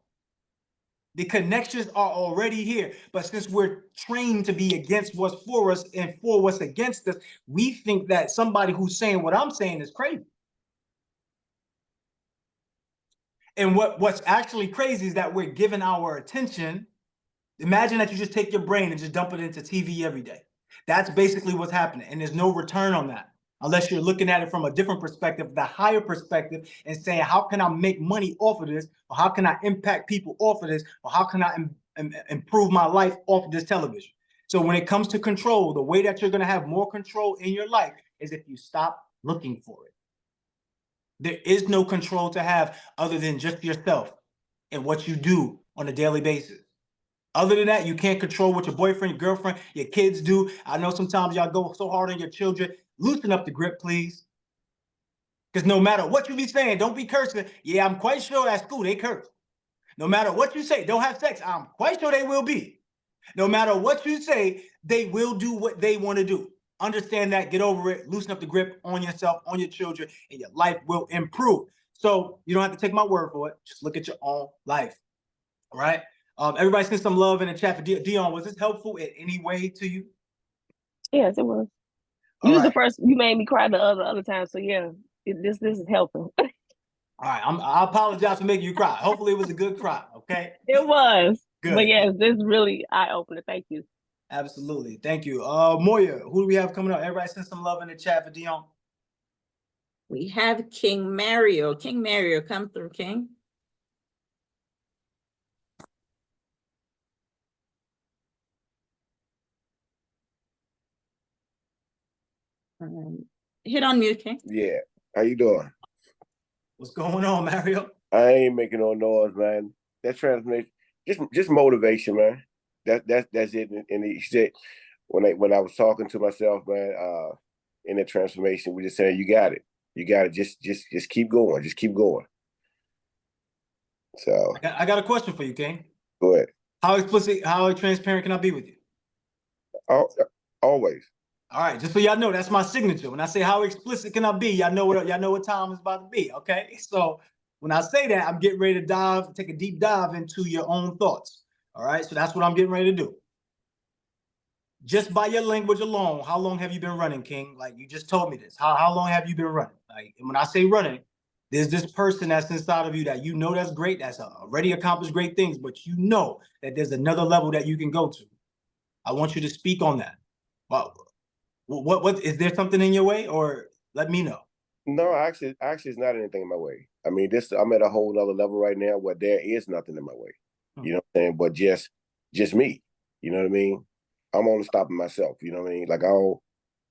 The connections are already here. But since we're trained to be against what's for us and for what's against us, we think that somebody who's saying what I'm saying is crazy. And what's actually crazy is that we're giving our attention. Imagine that you just take your brain and just dump it into TV every day. That's basically what's happening. And there's no return on that, unless you're looking at it from a different perspective, the higher perspective, and saying, how can I make money off of this? Or how can I impact people off of this? Or how can I improve my life off of this television? So when it comes to control, the way that you're going to have more control in your life is if you stop looking for it. There is no control to have other than just yourself and what you do on a daily basis. Other than that, you can't control what your boyfriend, your girlfriend, your kids do. I know sometimes y'all go so hard on your children. Loosen up the grip, please. Because no matter what you be saying, don't be cursing. Yeah, I'm quite sure at school they curse. No matter what you say, don't have sex. I'm quite sure they will be. No matter what you say, they will do what they want to do. Understand that, get over it, loosen up the grip on yourself, on your children, and your life will improve. So you don't have to take my word for it. Just look at your own life. All right. Everybody send some love in the chat for Dion. Was this helpful in any way to you? Yes, it was. All You was right. the first. You made me cry the other time. So yeah, this is helping. All right. I apologize for making you cry. Hopefully it was a good cry. Okay. It was. Good. But yes, this is really eye-opener. Thank you. Absolutely. Thank you. Moya, who do we have coming up? Everybody send some love in the chat for Dion. We have King Mario. King Mario, come through, King. Hit on mute, King. Yeah. How you doing? What's going on, Mario? I ain't making no noise, man. That transformation, just motivation, man. That's it. And he said when I was talking to myself, man, in that transformation, we just saying, you got it. You got it. Just keep going. Just keep going. So I got a question for you, King. go ahead. How explicit, how transparent can I be with you? Always. All right, just so y'all know, that's my signature. When I say how explicit can I be, y'all know what time is about to be. Okay, so when I say that, I'm getting ready to take a deep dive into your own thoughts. All right, so that's what I'm getting ready to do. Just by your language alone, how long have you been running, King? Like you just told me this. How long have you been running? Like, and when I say running, there's this person that's inside of you that you know that's great, that's already accomplished great things, but you know that there's another level that you can go to. I want you to speak on that. Well, what is there something in your way, or let me know? No, actually, it's not anything in my way. I mean, I'm at a whole other level right now where there is nothing in my way. You know what I'm saying? But just me. You know what I mean? I'm only stopping myself. You know what I mean? Like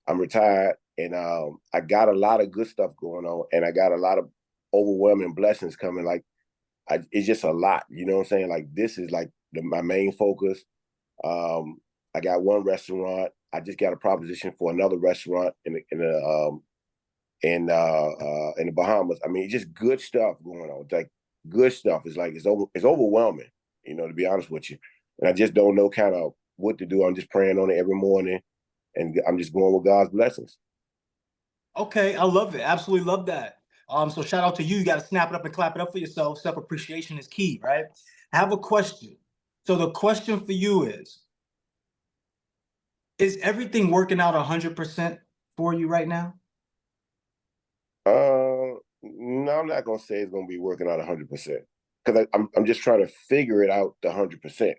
I'm retired, and I got a lot of good stuff going on, and I got a lot of overwhelming blessings coming. Like it's just a lot. You know what I'm saying? Like this is like my main focus. I got one restaurant. I just got a proposition for another restaurant in the Bahamas. I mean, it's just good stuff going on. It's like good stuff. It's like it's overwhelming, you know, to be honest with you. And I just don't know kind of what to do. I'm just praying on it every morning, and I'm just going with God's blessings. Okay, I love it. Absolutely love that. So shout out to you. You got to snap it up and clap it up for yourself. Self-appreciation is key, right? I have a question. So the question for you is everything working out 100% for you right now? No, I'm not gonna say it's gonna be working out 100% because I'm just trying to figure it out 100%.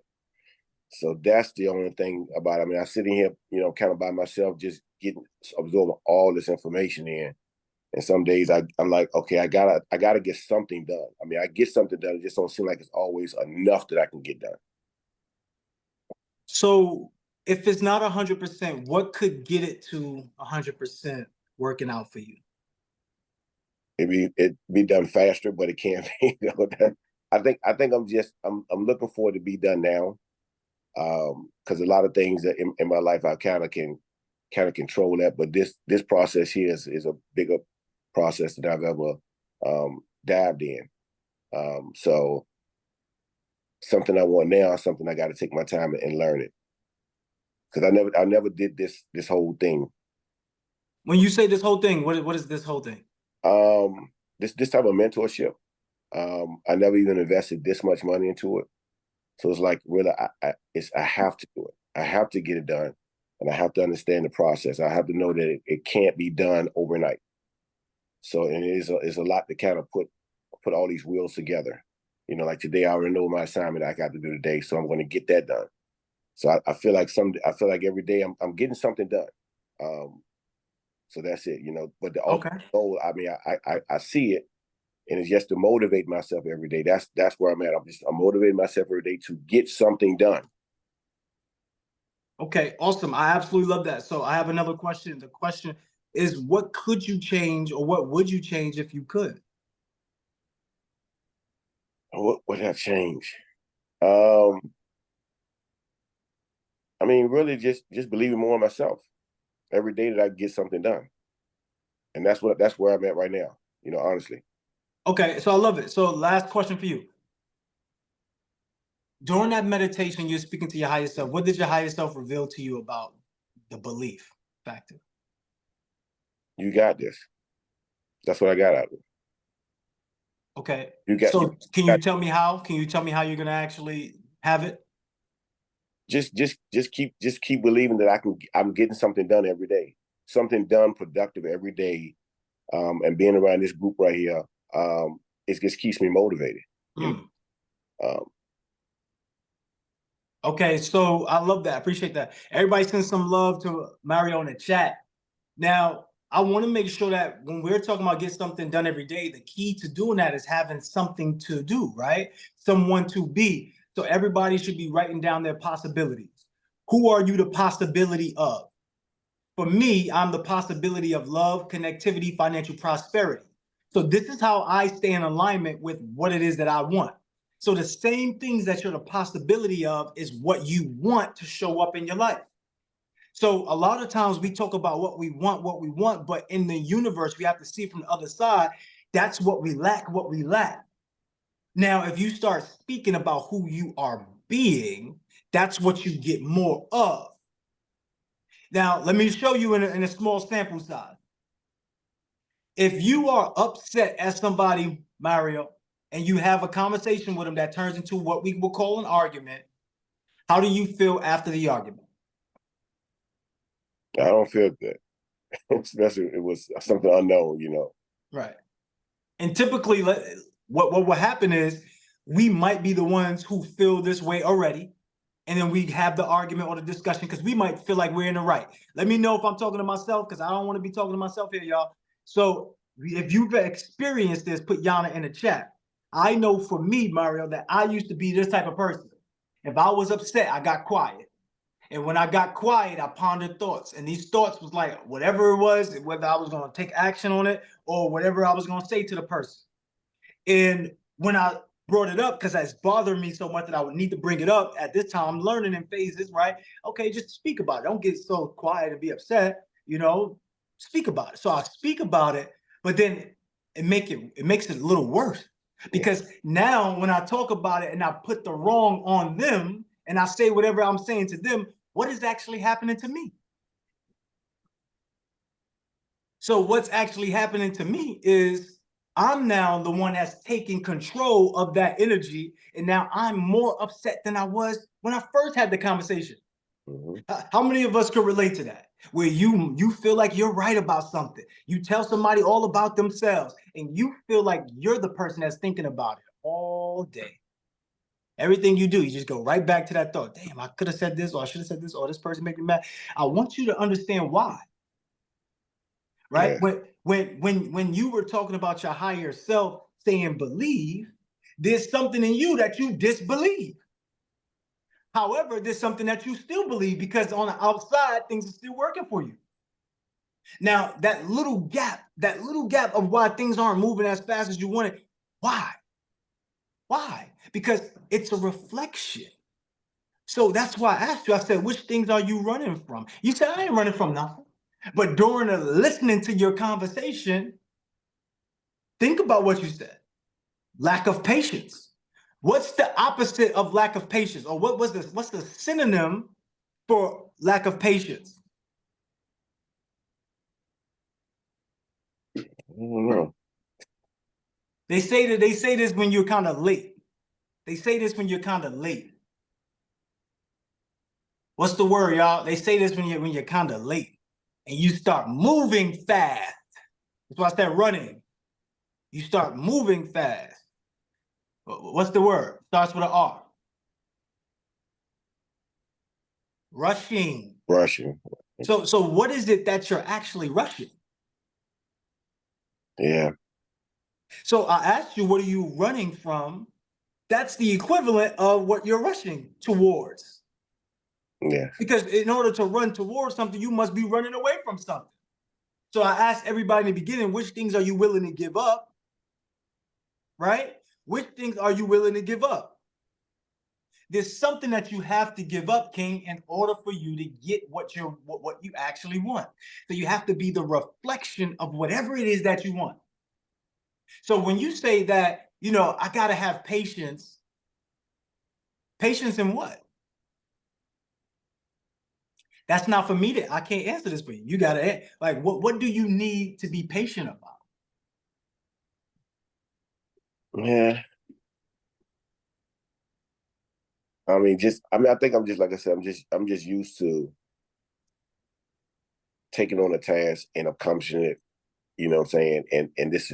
So that's the only thing about it. I mean, I'm sitting here, you know, kind of by myself, just absorbing all this information in. And some days I'm like, okay, I gotta get something done. I mean, I get something done. It just don't seem like it's always enough that I can get done. So if it's not 100%, what could get it to 100% working out for you? It'd be done faster, but it can't be. You know, I think I'm looking for it to be done now. Because a lot of things that in my life I kind of control that, but this process here is a bigger process that I've ever dived in. So something I want now, something I got to take my time and learn it. Because I never did this whole thing. When you say this whole thing, what is this whole thing? This type of mentorship. I never even invested this much money into it. So it's like really, I have to do it. I have to get it done, and I have to understand the process. I have to know that it can't be done overnight. So and it's a lot to kind of put all these wheels together. You know, like today I already know my assignment I got to do today, so I'm going to get that done. So I feel like every day I'm getting something done. So that's it, you know. But the ultimate goal, I mean, I see it. And it's just to motivate myself every day. That's where I'm at. I'm motivating myself every day to get something done. Okay, awesome. I absolutely love that. So I have another question. The question is, what could you change, or what would you change if you could? What would I change? I mean, really just believing more in myself every day that I get something done. And that's where I'm at right now, you know, honestly. Okay, so I love it. So last question for you. During that meditation, you're speaking to your higher self. What did your higher self reveal to you about the belief, Factor. You got this. That's what I got out of it. Okay. So can you tell me how? Can you tell me how you're gonna actually have it? Just keep believing that I'm getting something done every day, something done productive every day, and being around this group right here, it just keeps me motivated. Okay, so I love that. I appreciate that. Everybody send some love to Mario in the chat. Now, I want to make sure that when we're talking about get something done every day, the key to doing that is having something to do, right? Someone to be. So everybody should be writing down their possibilities. Who are you the possibility of? For me, I'm the possibility of love, connectivity, financial prosperity. So this is how I stay in alignment with what it is that I want. So the same things that you're the possibility of is what you want to show up in your life. So a lot of times we talk about what we want, but in the universe, we have to see from the other side, that's what we lack. Now, if you start speaking about who you are being, that's what you get more of. Now, let me show you in a small sample size. If you are upset at somebody, Mario, and you have a conversation with them that turns into what we will call an argument, how do you feel after the argument? I don't feel good. Especially it was something unknown, Right. And typically, what will happen is we might be the ones who feel this way already. And then we have the argument or the discussion because we might feel like we're in the right. Let me know if I'm talking to myself because I don't want to be talking to myself here, y'all. So if you've experienced this, put Yana in the chat. I know for me, Mario, that I used to be this type of person. If I was upset, I got quiet. And when I got quiet, I pondered thoughts. And these thoughts was like whatever it was, whether I was going to take action on it or whatever I was going to say to the person. And when I brought it up, because it's bothering me so much that I would need to bring it up at this time, I'm learning in phases, right? Okay, just speak about it. Don't get so quiet and be upset, speak about it. So I speak about it, but then it makes it a little worse. Because now when I talk about it and I put the wrong on them and I say whatever I'm saying to them, what is actually happening to me? So what's actually happening to me is I'm now the one that's taking control of that energy. And now I'm more upset than I was when I first had the conversation. How many of us could relate to that? Where you feel like you're right about something. You tell somebody all about themselves and you feel like you're the person that's thinking about it all day. Everything you do, you just go right back to that thought. Damn, I could have said this, or I should have said this, or this person made me mad. I want you to understand why. Right? Yeah. When you were talking about your higher self saying believe, there's something in you that you disbelieve. However, there's something that you still believe because on the outside, things are still working for you. Now, that little gap of why things aren't moving as fast as you want it, why? Why? Because it's a reflection. So that's why I asked you, I said, which things are you running from? You said, I ain't running from nothing. But during listening to your conversation, think about what you said. Lack of patience. What's the opposite of lack of patience? Or what's the synonym for lack of patience? I don't know. They say this when you're kind of late. They say this when you're kind of late. What's the word, y'all? They say this when you're kind of late and you start moving fast. That's why I said running. You start moving fast. What's the word? Starts with an R. Rushing. Rushing. So what is it that you're actually rushing? Yeah. So I asked you, what are you running from? That's the equivalent of what you're rushing towards. Yeah. Because in order to run towards something, you must be running away from something. So I asked everybody in the beginning, which things are you willing to give up? Right? Which things are you willing to give up? There's something that you have to give up, King, in order for you to get what you actually want. So you have to be the reflection of whatever it is that you want. So when you say that, I got to have patience, patience in what? That's not for me I can't answer this for you. You gotta, like, what do you need to be patient about? Yeah. I mean, I think I'm just, like I said, I'm just used to taking on a task and accomplishing it, you know what I'm saying? And this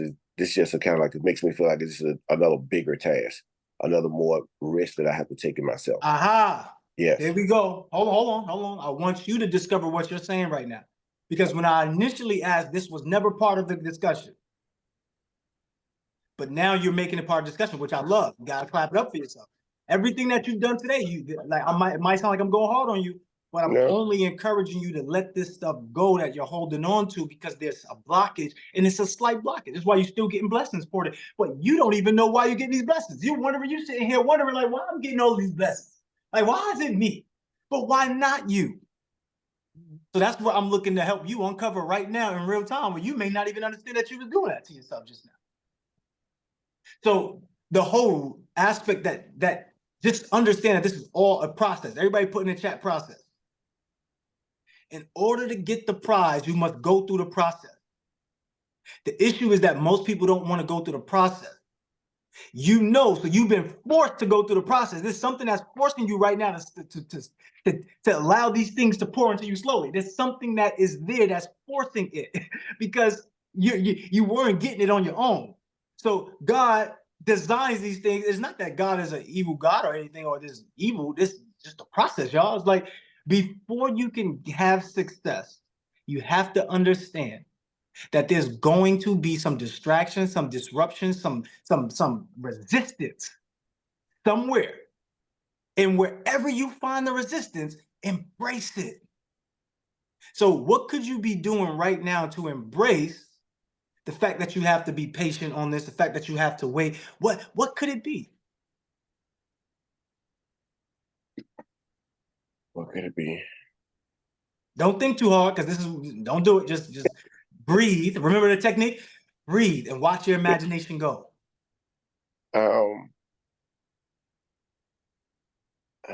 just a kind of like, it makes me feel like this is another bigger task, another more risk that I have to take in myself. Aha. Yes. There we go. Hold on. I want you to discover what you're saying right now. Because when I initially asked, this was never part of the discussion. But now you're making it part of the discussion, which I love. You gotta clap it up for yourself. Everything that you've done today, it might sound like I'm going hard on you, but I'm only encouraging you to let this stuff go that you're holding on to, because there's a blockage, and it's a slight blockage. That's why you're still getting blessings for it. But you don't even know why you're getting these blessings. You're sitting here wondering, like, why I'm getting all these blessings? Like, why is it me? But why not you? So that's what I'm looking to help you uncover right now in real time, where you may not even understand that you was doing that to yourself just now. So the whole aspect that just understand that this is all a process. Everybody put in the chat process. In order to get the prize, you must go through the process. The issue is that most people don't want to go through the process. So you've been forced to go through the process. There's something that's forcing you right now to allow these things to pour into you slowly. There's something that is there that's forcing it because you weren't getting it on your own. So God designs these things. It's not that God is an evil God or anything, or this evil. This is just a process, y'all. It's like, before you can have success, you have to understand that there's going to be some distraction, some disruption, some resistance somewhere. And wherever you find the resistance, embrace it. So what could you be doing right now to embrace the fact that you have to be patient on this, the fact that you have to wait? What could it be? What could it be? Don't think too hard, because don't do it. Just breathe. Remember the technique? Breathe and watch your imagination go. I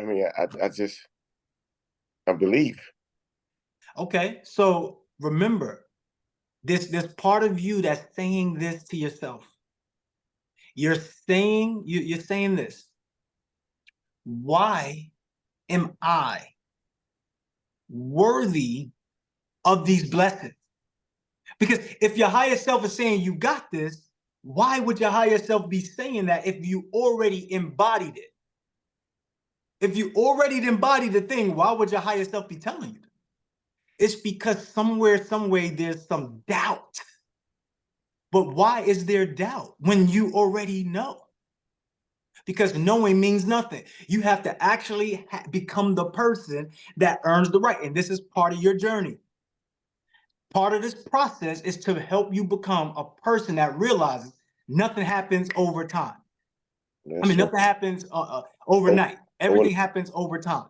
mean, I believe. Okay, so remember, there's part of you that's saying this to yourself. You're saying this. Why am I worthy of these blessings? Because if your higher self is saying you got this, why would your higher self be saying that if you already embodied it? If you already embodied the thing, why would your higher self be telling you? It's because somewhere, some way, there's some doubt. But why is there doubt when you already know? Because knowing means nothing. You have to actually become the person that earns the right. And this is part of your journey. Part of this process is to help you become a person that realizes nothing happens over time. Nothing happens overnight. Everything happens over time.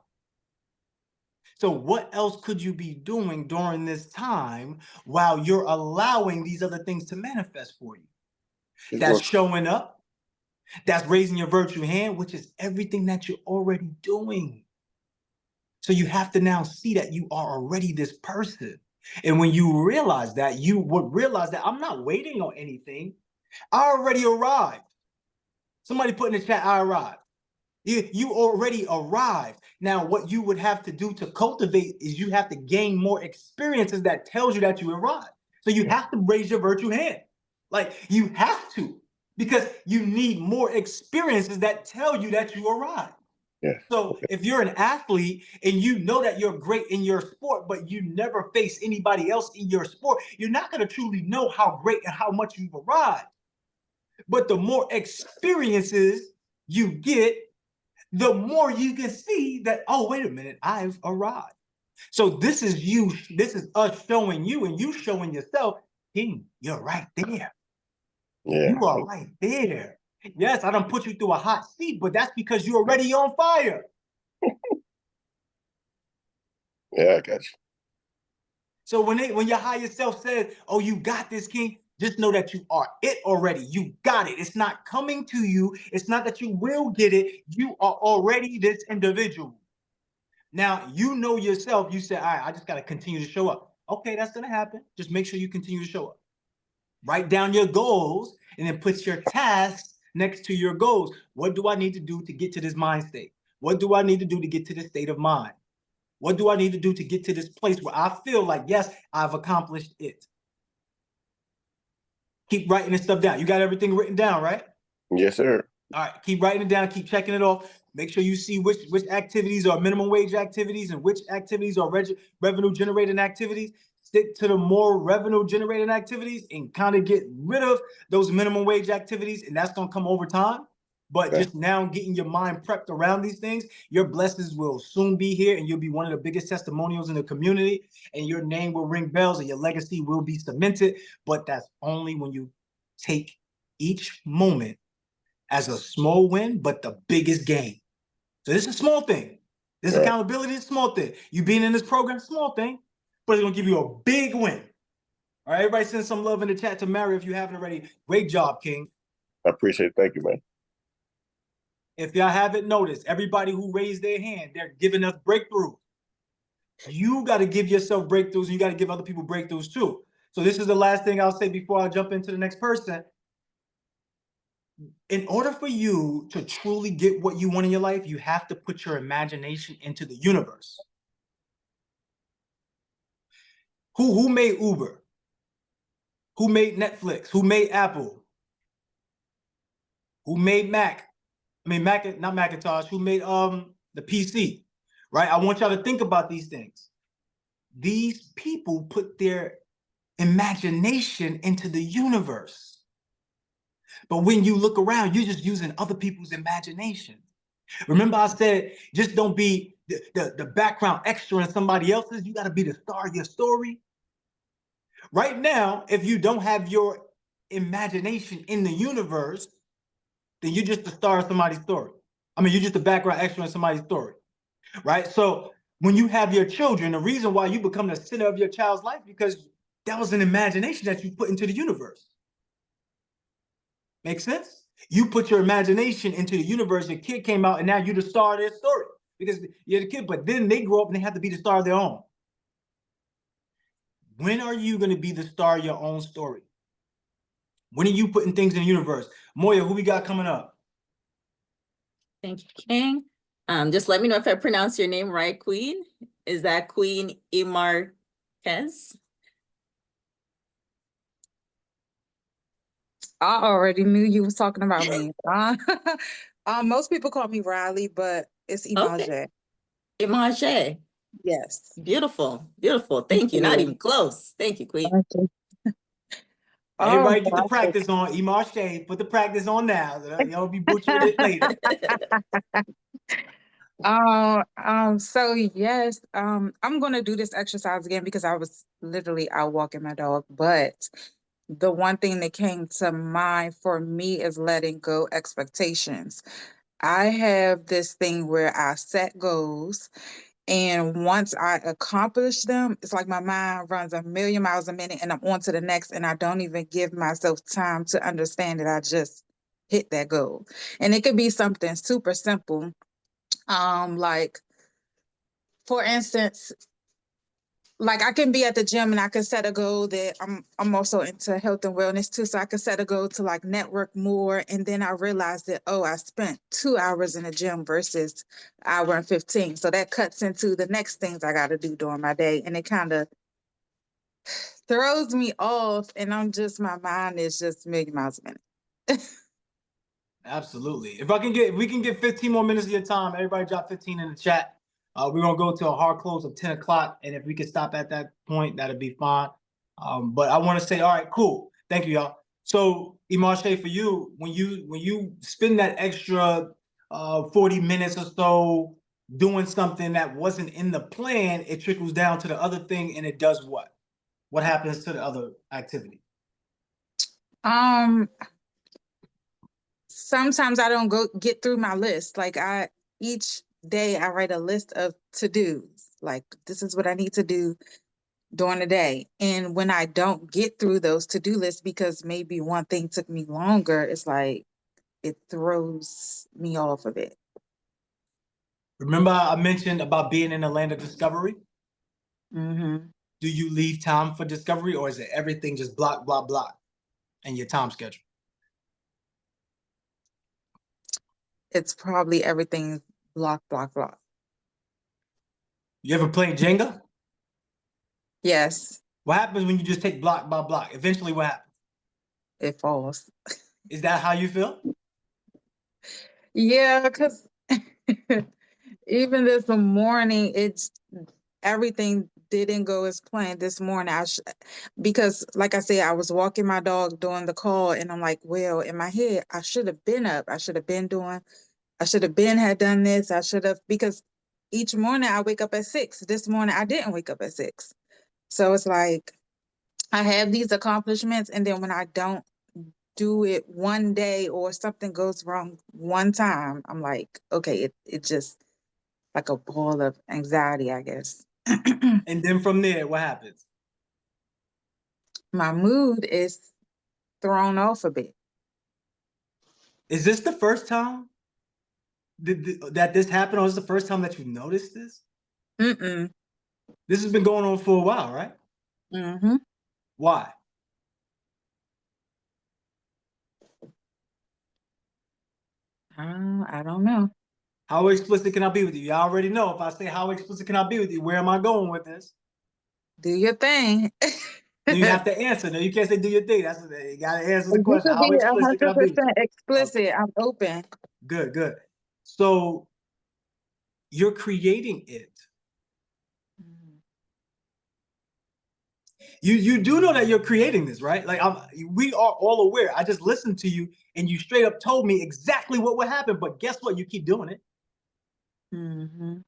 So what else could you be doing during this time while you're allowing these other things to manifest for you? That's showing up. That's raising your virtue hand, which is everything that you're already doing. So you have to now see that you are already this person. And when you realize that, you would realize that I'm not waiting on anything. I already arrived. Somebody put in the chat, I arrived. You already arrived. Now, what you would have to do to cultivate is you have to gain more experiences that tells you that you arrived. So you have to raise your virtue hand. Like, you have to, because you need more experiences that tell you that you arrived. Yeah. So if you're an athlete and you know that you're great in your sport, but you never face anybody else in your sport, you're not going to truly know how great and how much you've arrived. But the more experiences you get, the more you can see that, oh, wait a minute, I've arrived. So this is you, this is us showing you and you showing yourself, King, you're right there. Yeah. You are right there. Yes, I done put you through a hot seat, but that's because you're already on fire. Yeah, I got you. So when your higher self says, oh, you got this, King, just know that you are it already. You got it. It's not coming to you. It's not that you will get it. You are already this individual. Now, you know yourself, you say, all right, I just got to continue to show up. Okay, that's going to happen. Just make sure you continue to show up. Write down your goals and then put your tasks next to your goals. What do I need to do to get to this mind state? What do I need to do to get to this state of mind? What do I need to do to get to this place where I feel like, yes, I've accomplished it? Keep writing this stuff down. You got everything written down, right? Yes, sir. All right, keep writing it down, keep checking it off. Make sure you see which activities are minimum wage activities and which activities are revenue generating activities. Stick to the more revenue generating activities and kind of get rid of those minimum wage activities, and that's going to come over time. But just now getting your mind prepped around these things, your blessings will soon be here, and you'll be one of the biggest testimonials in the community, and your name will ring bells and your legacy will be cemented. But that's only when you take each moment as a small win, but the biggest gain. So this is a small thing. This accountability is a small thing. You being in this program, small thing, but it's gonna give you a big win. All right, everybody send some love in the chat to Mario if you haven't already. Great job, King. I appreciate it. Thank you, man. If y'all haven't noticed, everybody who raised their hand, they're giving us breakthroughs. You got to give yourself breakthroughs, and you got to give other people breakthroughs too. So this is the last thing I'll say before I jump into the next person. In order for you to truly get what you want in your life, you have to put your imagination into the universe. Who made Uber? Who made Netflix? Who made Apple? Who made Mac? I mean, not Macintosh. Who made the PC? Right? I want y'all to think about these things. These people put their imagination into the universe. But when you look around, you're just using other people's imagination. Remember I said, just don't be the background extra in somebody else's. You got to be the star of your story. Right now, if you don't have your imagination in the universe, then you're just the star of somebody's story. I mean, you're just the background extra in somebody's story, right? So when you have your children, the reason why you become the center of your child's life, because that was an imagination that you put into the universe. Make sense? You put your imagination into the universe, your kid came out, and now you're the star of their story because you're the kid, but then they grow up and they have to be the star of their own. When are you going to be the star of your own story? When are you putting things in the universe? Moya, who we got coming up? Thank you, King. Just let me know if I pronounce your name right, Queen. Is that Queen Imarquez? I already knew you was talking about me. Most people call me Riley, but it's Image. Okay. Image. Yes. Beautiful, beautiful. Thank you. Not even close. Thank you, Queen. Okay. Everybody get the practice on. Image, put the practice on now. Y'all be butchering it later. So yes, I'm gonna do this exercise again because I was literally out walking my dog. But the one thing that came to mind for me is letting go expectations. I have this thing where I set goals, and once I accomplish them, it's like my mind runs a million miles a minute and I'm on to the next, and I don't even give myself time to understand that I just hit that goal. And it could be something super simple. Like for instance, like I can be at the gym and I can set a goal that I'm also into health and wellness too. So I can set a goal to like network more. And then I realized that, oh, I spent 2 hours in the gym versus hour and 15. So that cuts into the next things I got to do during my day. And it kind of throws me off. And my mind is just a million miles a minute. Absolutely. If we can get 15 more minutes of your time, everybody drop 15 in the chat. We're gonna go to a hard close of 10 o'clock, and if we can stop at that point, that'd be fine. But I want to say, all right, cool. Thank you, y'all. So, Imarche, for you, when you spend that extra 40 minutes or so doing something that wasn't in the plan, it trickles down to the other thing, and it does what? What happens to the other activity? Sometimes I don't get through my list. Like each day I write a list of to-dos. Like this is what I need to do during the day. And when I don't get through those to-do lists because maybe one thing took me longer, it's like it throws me off of it. Remember I mentioned about being in the land of discovery? Mm-hmm. Do you leave time for discovery, or is it everything just block, block, block in your time schedule? It's probably everything block, block, block. You ever played Jenga? Yes, What happens when you just take block by block? Eventually, what happens? it falls. Is that how you feel? Yeah, because even this morning, it's everything didn't go as planned this morning. Because like I said, I was walking my dog during the call, and I'm like, well, in my head, I should have been up. I should have been doing. I should have been had done this. I should have, because each morning I wake up at 6. This morning I didn't wake up at 6. So it's like I have these accomplishments, and then when I don't do it one day or something goes wrong one time, I'm like, okay, it just like a ball of anxiety, I guess. And then from there, what happens? My mood is thrown off a bit. Is this the first time that this happened, or is this the first time that you noticed this? Mm-mm. This has been going on for a while, right? Mm-hmm. Why? I don't know. How explicit can I be with you? You already know if I say how explicit can I be with you, where am I going with this? Do your thing. Then you have to answer. No, you can't say do your thing. You gotta answer the You question. could How be explicit can I be with 100% you? explicit. I'm open. Good, good. So you're creating it. You do know that you're creating this, right? Like we are all aware. I just listened to you and you straight up told me exactly what would happen, but guess what? You keep doing it. Mm-hmm.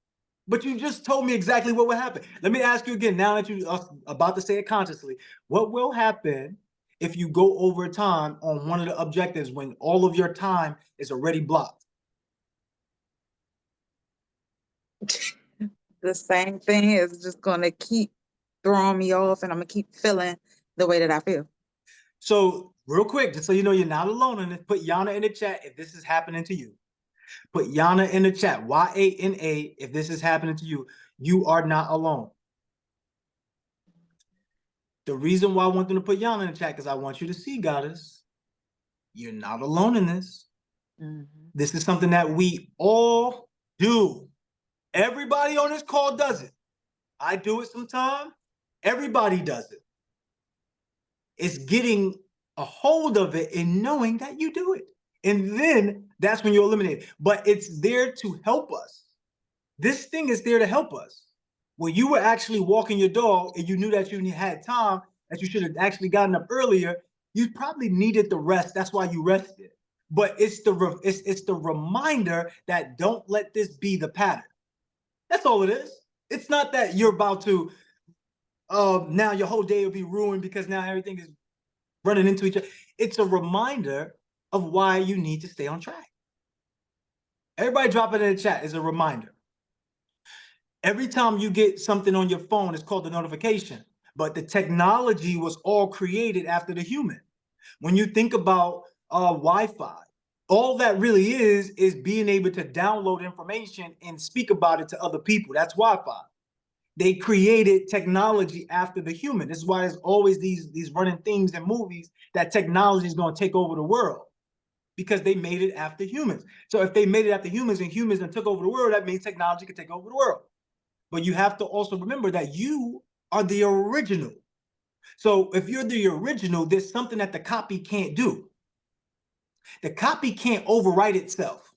But you just told me exactly what would happen. Let me ask you again, now that you're about to say it consciously, what will happen if you go over time on one of the objectives when all of your time is already blocked? The same thing is just gonna keep throwing me off, and I'm gonna keep feeling the way that I feel. So real quick, just so you know you're not alone in it, put Yana in the chat if this is happening to you. Put Yana in the chat, YANA, if this is happening to you. You are not alone. The reason why I want them to put Yana in the chat, because I want you to see, Goddess, you're not alone in this. Mm-hmm. This is something that we all do. Everybody on this call does it. I do it sometimes. Everybody does it. It's getting a hold of it and knowing that you do it. And then that's when you eliminate it. But it's there to help us. This thing is there to help us. When you were actually walking your dog and you knew that you had time, that you should have actually gotten up earlier, you probably needed the rest. That's why you rested. But it's the reminder that don't let this be the pattern. That's all it is. It's not that you're about to now your whole day will be ruined because now everything is running into each other. It's a reminder of why you need to stay on track. Everybody drop it in the chat as a reminder. Every time you get something on your phone, it's called a notification. But the technology was all created after the human. When you think about Wi-Fi, all that really is being able to download information and speak about it to other people. That's Wi-Fi. They created technology after the human. This is why there's always these running themes in movies that technology is going to take over the world, because they made it after humans. So if they made it after humans and humans then took over the world, that means technology could take over the world. But you have to also remember that you are the original. So if you're the original, there's something that the copy can't do. The copy can't overwrite itself.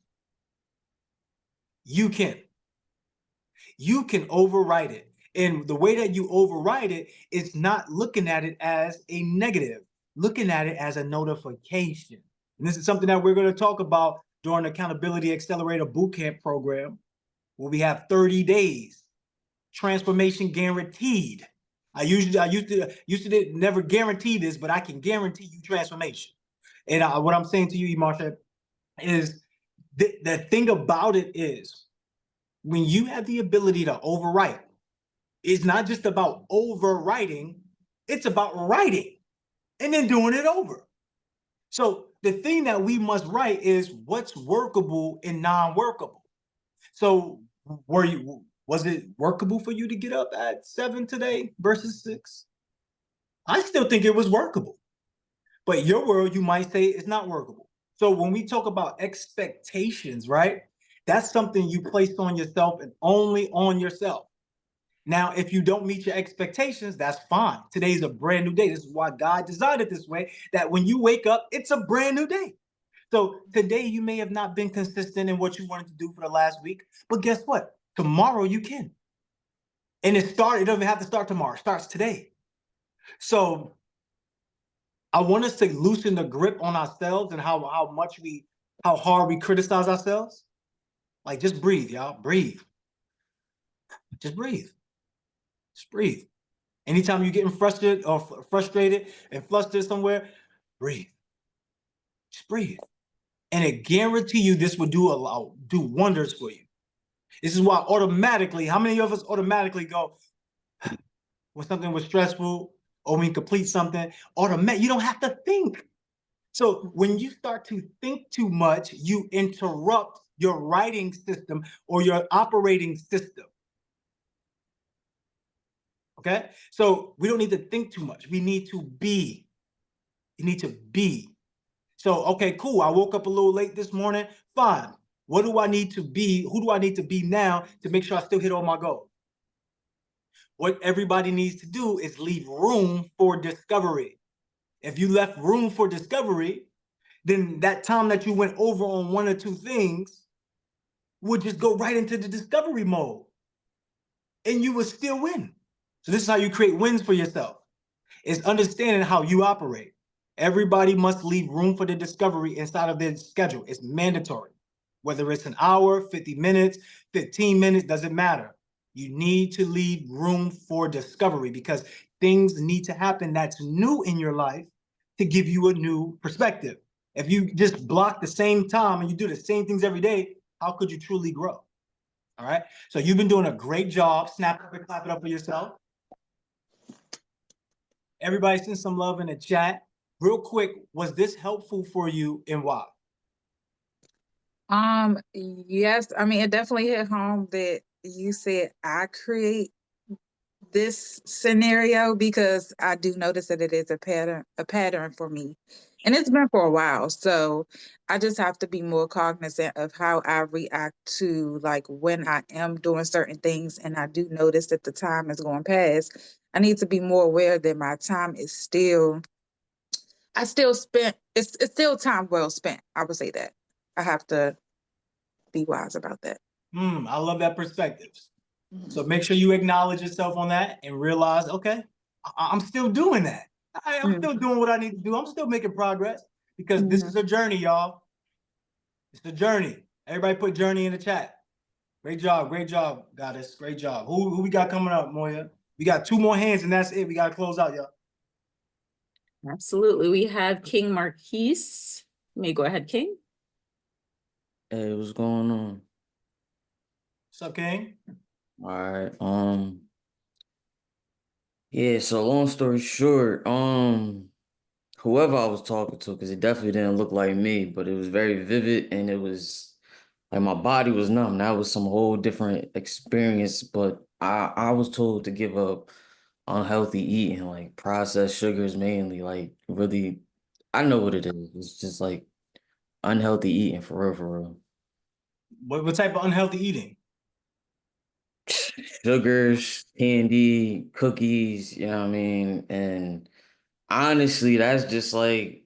You can. You can overwrite it. And the way that you overwrite it is not looking at it as a negative, looking at it as a notification. And this is something that we're going to talk about during the Accountability Accelerator Bootcamp program, where we have 30 days, transformation guaranteed. I used to never guarantee this, but I can guarantee you transformation. And what I'm saying to you, Marsha, is the thing about it is when you have the ability to overwrite, it's not just about overwriting, it's about writing and then doing it over. So the thing that we must write is what's workable and non-workable. So was it workable for you to get up at 7 today versus 6? I still think it was workable. But your world, you might say it's not workable. So when we talk about expectations, right? That's something you place on yourself and only on yourself. Now, if you don't meet your expectations, that's fine. Today's a brand new day. This is why God designed it this way, that when you wake up, it's a brand new day. So today you may have not been consistent in what you wanted to do for the last week, but guess what? Tomorrow you can. And it doesn't have to start tomorrow, it starts today. So I want us to loosen the grip on ourselves and how hard we criticize ourselves. Like, just breathe, y'all. Breathe. Just breathe. Just breathe. Anytime you're getting frustrated and flustered somewhere, breathe. Just breathe. And I guarantee you this will do wonders for you. This is why automatically, how many of us automatically go when something was stressful or when you complete something, you don't have to think. So when you start to think too much, you interrupt your writing system or your operating system. Okay? So we don't need to think too much. We need to be. You need to be. So, okay, cool. I woke up a little late this morning. Fine. What do I need to be? Who do I need to be now to make sure I still hit all my goals? What everybody needs to do is leave room for discovery. If you left room for discovery, then that time that you went over on one or two things would just go right into the discovery mode and you would still win. So this is how you create wins for yourself, is understanding how you operate. Everybody must leave room for the discovery inside of their schedule. It's mandatory. Whether it's an hour, 50 minutes, 15 minutes, doesn't matter. You need to leave room for discovery because things need to happen that's new in your life to give you a new perspective. If you just block the same time and you do the same things every day, how could you truly grow? All right. So you've been doing a great job. Snap up and clap it up for yourself. Everybody send some love in the chat. Real quick, was this helpful for you and why? Yes, I mean, it definitely hit home that you said I create this scenario because I do notice that it is a pattern for me. And it's been for a while. So I just have to be more cognizant of how I react to like when I am doing certain things and I do notice that the time is going past. I need to be more aware that my time is still it's still time well spent. I would say that. I have to be wise about that. I love that perspective. So make sure you acknowledge yourself on that and realize, okay, I'm still doing that. I'm still doing what I need to do. I'm still making progress because this is a journey, y'all. It's a journey. Everybody put journey in the chat. Great job, goddess. Great job. Who we got coming up, Moya? We got 2 more hands and that's it. We got to close out, y'all. Absolutely. We have King Marquise. You may go ahead, King. Hey, what's going on? What's up, King? All right. Yeah, so long story short, whoever I was talking to, because it definitely didn't look like me, but it was very vivid and it was like my body was numb. That was some whole different experience, but I was told to give up unhealthy eating, like processed sugars mainly, like really, I know what it is. It's just like unhealthy eating for real, for real. What type of unhealthy eating? Sugars, candy, cookies, you know what I mean? And honestly, that's just like,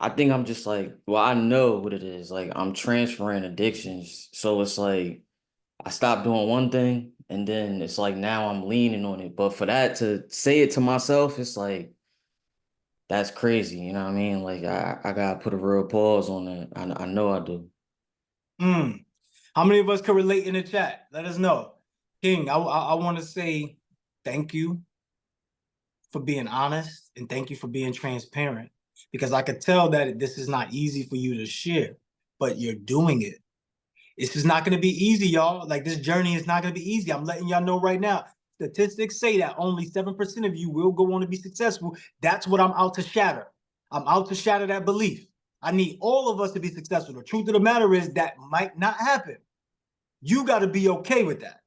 I think I'm just like, well, I know what it is. Like, I'm transferring addictions. So it's like, I stopped doing one thing and then it's like now I'm leaning on it. But for that to say it to myself, it's like, that's crazy. You know what I mean? Like, I gotta put a real pause on that. I know I do. How many of us can relate in the chat? Let us know. King, I want to say thank you for being honest and thank you for being transparent because I could tell that this is not easy for you to share, but you're doing it. It's just not going to be easy, y'all. Like this journey is not going to be easy. I'm letting y'all know right now. Statistics say that only 7% of you will go on to be successful. That's what I'm out to shatter. I'm out to shatter that belief. I need all of us to be successful. The truth of the matter is that might not happen. You got to be okay with that.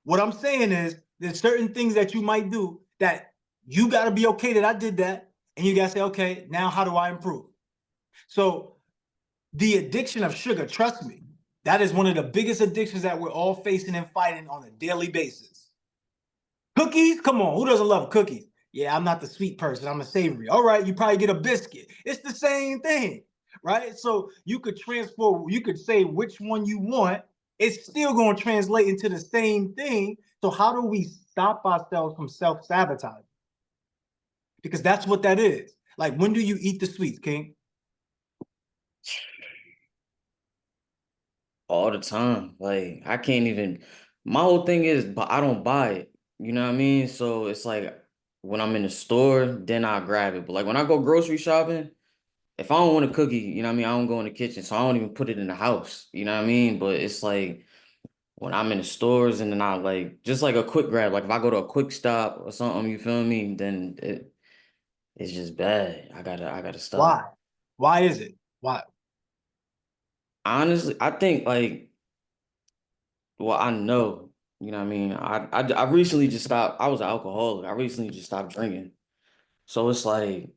What I'm saying is there's certain things that you might do that you got to be okay that I did that. And you got to say, okay, now how do I improve? So the addiction of sugar, trust me, that is one of the biggest addictions that we're all facing and fighting on a daily basis. Cookies, come on, who doesn't love cookies? Yeah, I'm not the sweet person, I'm a savory. All right, you probably get a biscuit. It's the same thing, right? So you could you could say which one you want. It's still going to translate into the same thing. So how do we stop ourselves from self-sabotage? Because that's what that is. Like, when do you eat the sweets, King? All the time. Like I can't even. My whole thing is, but I don't buy it. You know what I mean? So it's like when I'm in the store, then I grab it. But like when I go grocery shopping, if I don't want a cookie, you know what I mean, I don't go in the kitchen, so I don't even put it in the house. You know what I mean? But it's like when I'm in the stores and then I like just like a quick grab. Like if I go to a quick stop or something, you feel me? Then it's just bad. I gotta stop. Why? Why is it? Why? Honestly, I think like well, I know, you know what I mean? I recently just stopped. I was an alcoholic. I recently just stopped drinking. So it's like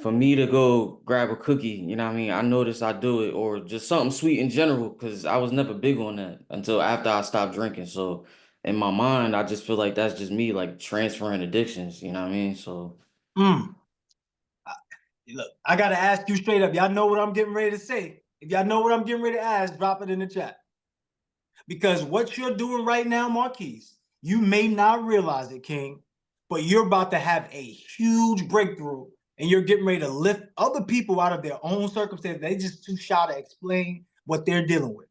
for me to go grab a cookie, you know what I mean? I notice I do it or just something sweet in general because I was never big on that until after I stopped drinking. So in my mind, I just feel like that's just me like transferring addictions, you know what I mean? So Mm. Look, I gotta ask you straight up. Y'all know what I'm getting ready to say. If y'all know what I'm getting ready to ask, drop it in the chat. Because what you're doing right now, Marquise, you may not realize it, King, but you're about to have a huge breakthrough and you're getting ready to lift other people out of their own circumstances. They just too shy to explain what they're dealing with.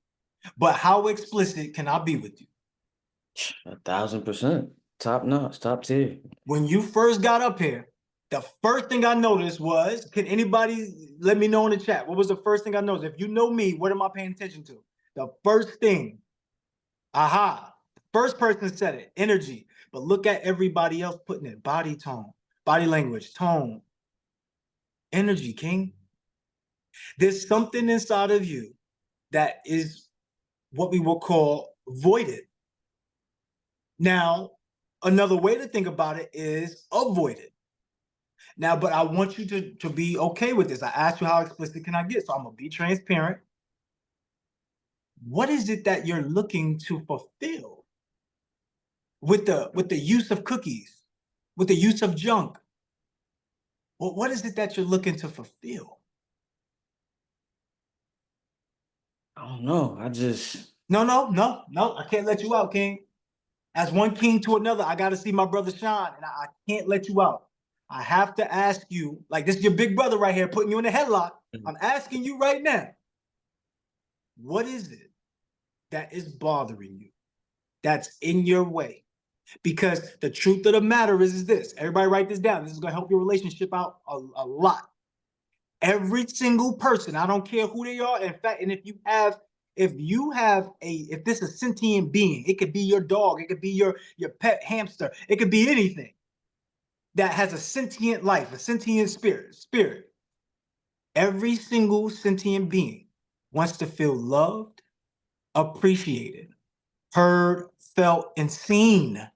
But how explicit can I be with you? 1,000%. Top notch, top tier. When you first got up here, the first thing I noticed was, can anybody let me know in the chat? What was the first thing I noticed? If you know me, what am I paying attention to? The first thing, aha, first person said it, energy. But look at everybody else putting it, body tone, body language, tone, energy, King. There's something inside of you that is what we will call voided. Now, another way to think about it is avoided. Now, but I want you to be okay with this. I asked you how explicit can I get, so I'm gonna be transparent. What is it that you're looking to fulfill with the use of cookies, with the use of junk? Well, what is it that you're looking to fulfill? I don't know. I just No, no, no, no. I can't let you out, King. As one king to another, I got to see my brother shine, and I can't let you out. I have to ask you, like this is your big brother right here, putting you in a headlock. I'm asking you right now, what is it that is bothering you, that's in your way? Because the truth of the matter is this. Everybody write this down. This is going to help your relationship out a lot. Every single person, I don't care who they are. In fact, and if this is a sentient being, it could be your dog, it could be your pet hamster, it could be anything that has a sentient life, a sentient spirit. Every single sentient being wants to feel loved, appreciated, heard, felt, and seen.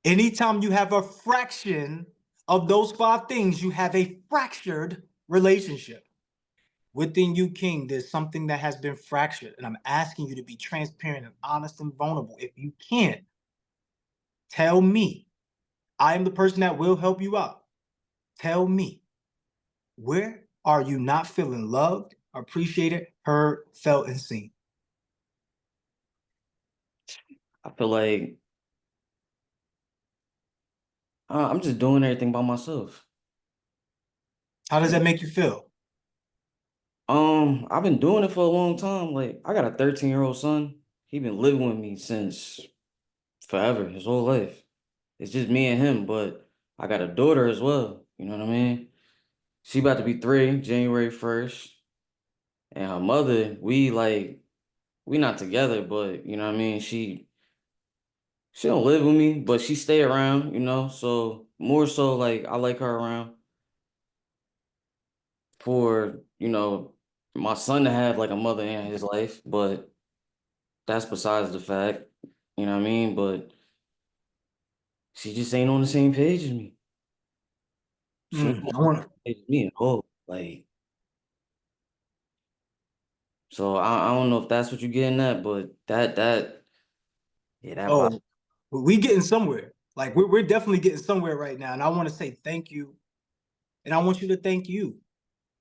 Anytime you have a fraction of those five things, you have a fractured relationship. Within you, King, there's something that has been fractured. And I'm asking you to be transparent and honest and vulnerable. If you can't, tell me. I am the person that will help you out. Tell me, where are you not feeling loved, appreciated, heard, felt, and seen? I feel like I'm just doing everything by myself. How does that make you feel? I've been doing it for a long time. Like I got a 13-year-old son. He been living with me since forever, his whole life. It's just me and him, but I got a daughter as well. You know what I mean? She about to be 3, January 1st. And her mother, we not together, but you know what I mean? She don't live with me, but she stay around, you know. So more so like I like her around for, my son to have like a mother in his life, but that's besides the fact, you know what I mean? But she just ain't on the same page as me. She ain't on I the want same page as me at all. Like, so I don't know if that's what you're getting at, but yeah, that vibe. oh, we getting somewhere. Like we're definitely getting somewhere right now. And I want to say thank you. And I want you to thank you.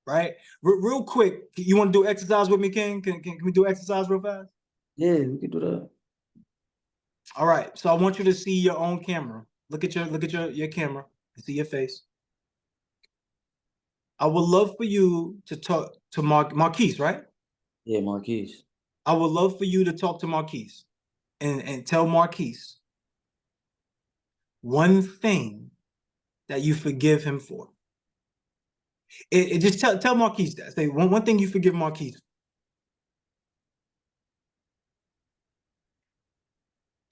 Right? Real quick, you want to do exercise with me, King? Can we do exercise real fast? Yeah, we can do that. All right. So I want you to see your own camera. Look at your camera and see your face. I would love for you to talk to Marquise, right? Yeah, Marquise. I would love for you to talk to Marquise and tell Marquise one thing that you forgive him for. It just tell Marquise that. Say one thing you forgive Marquise.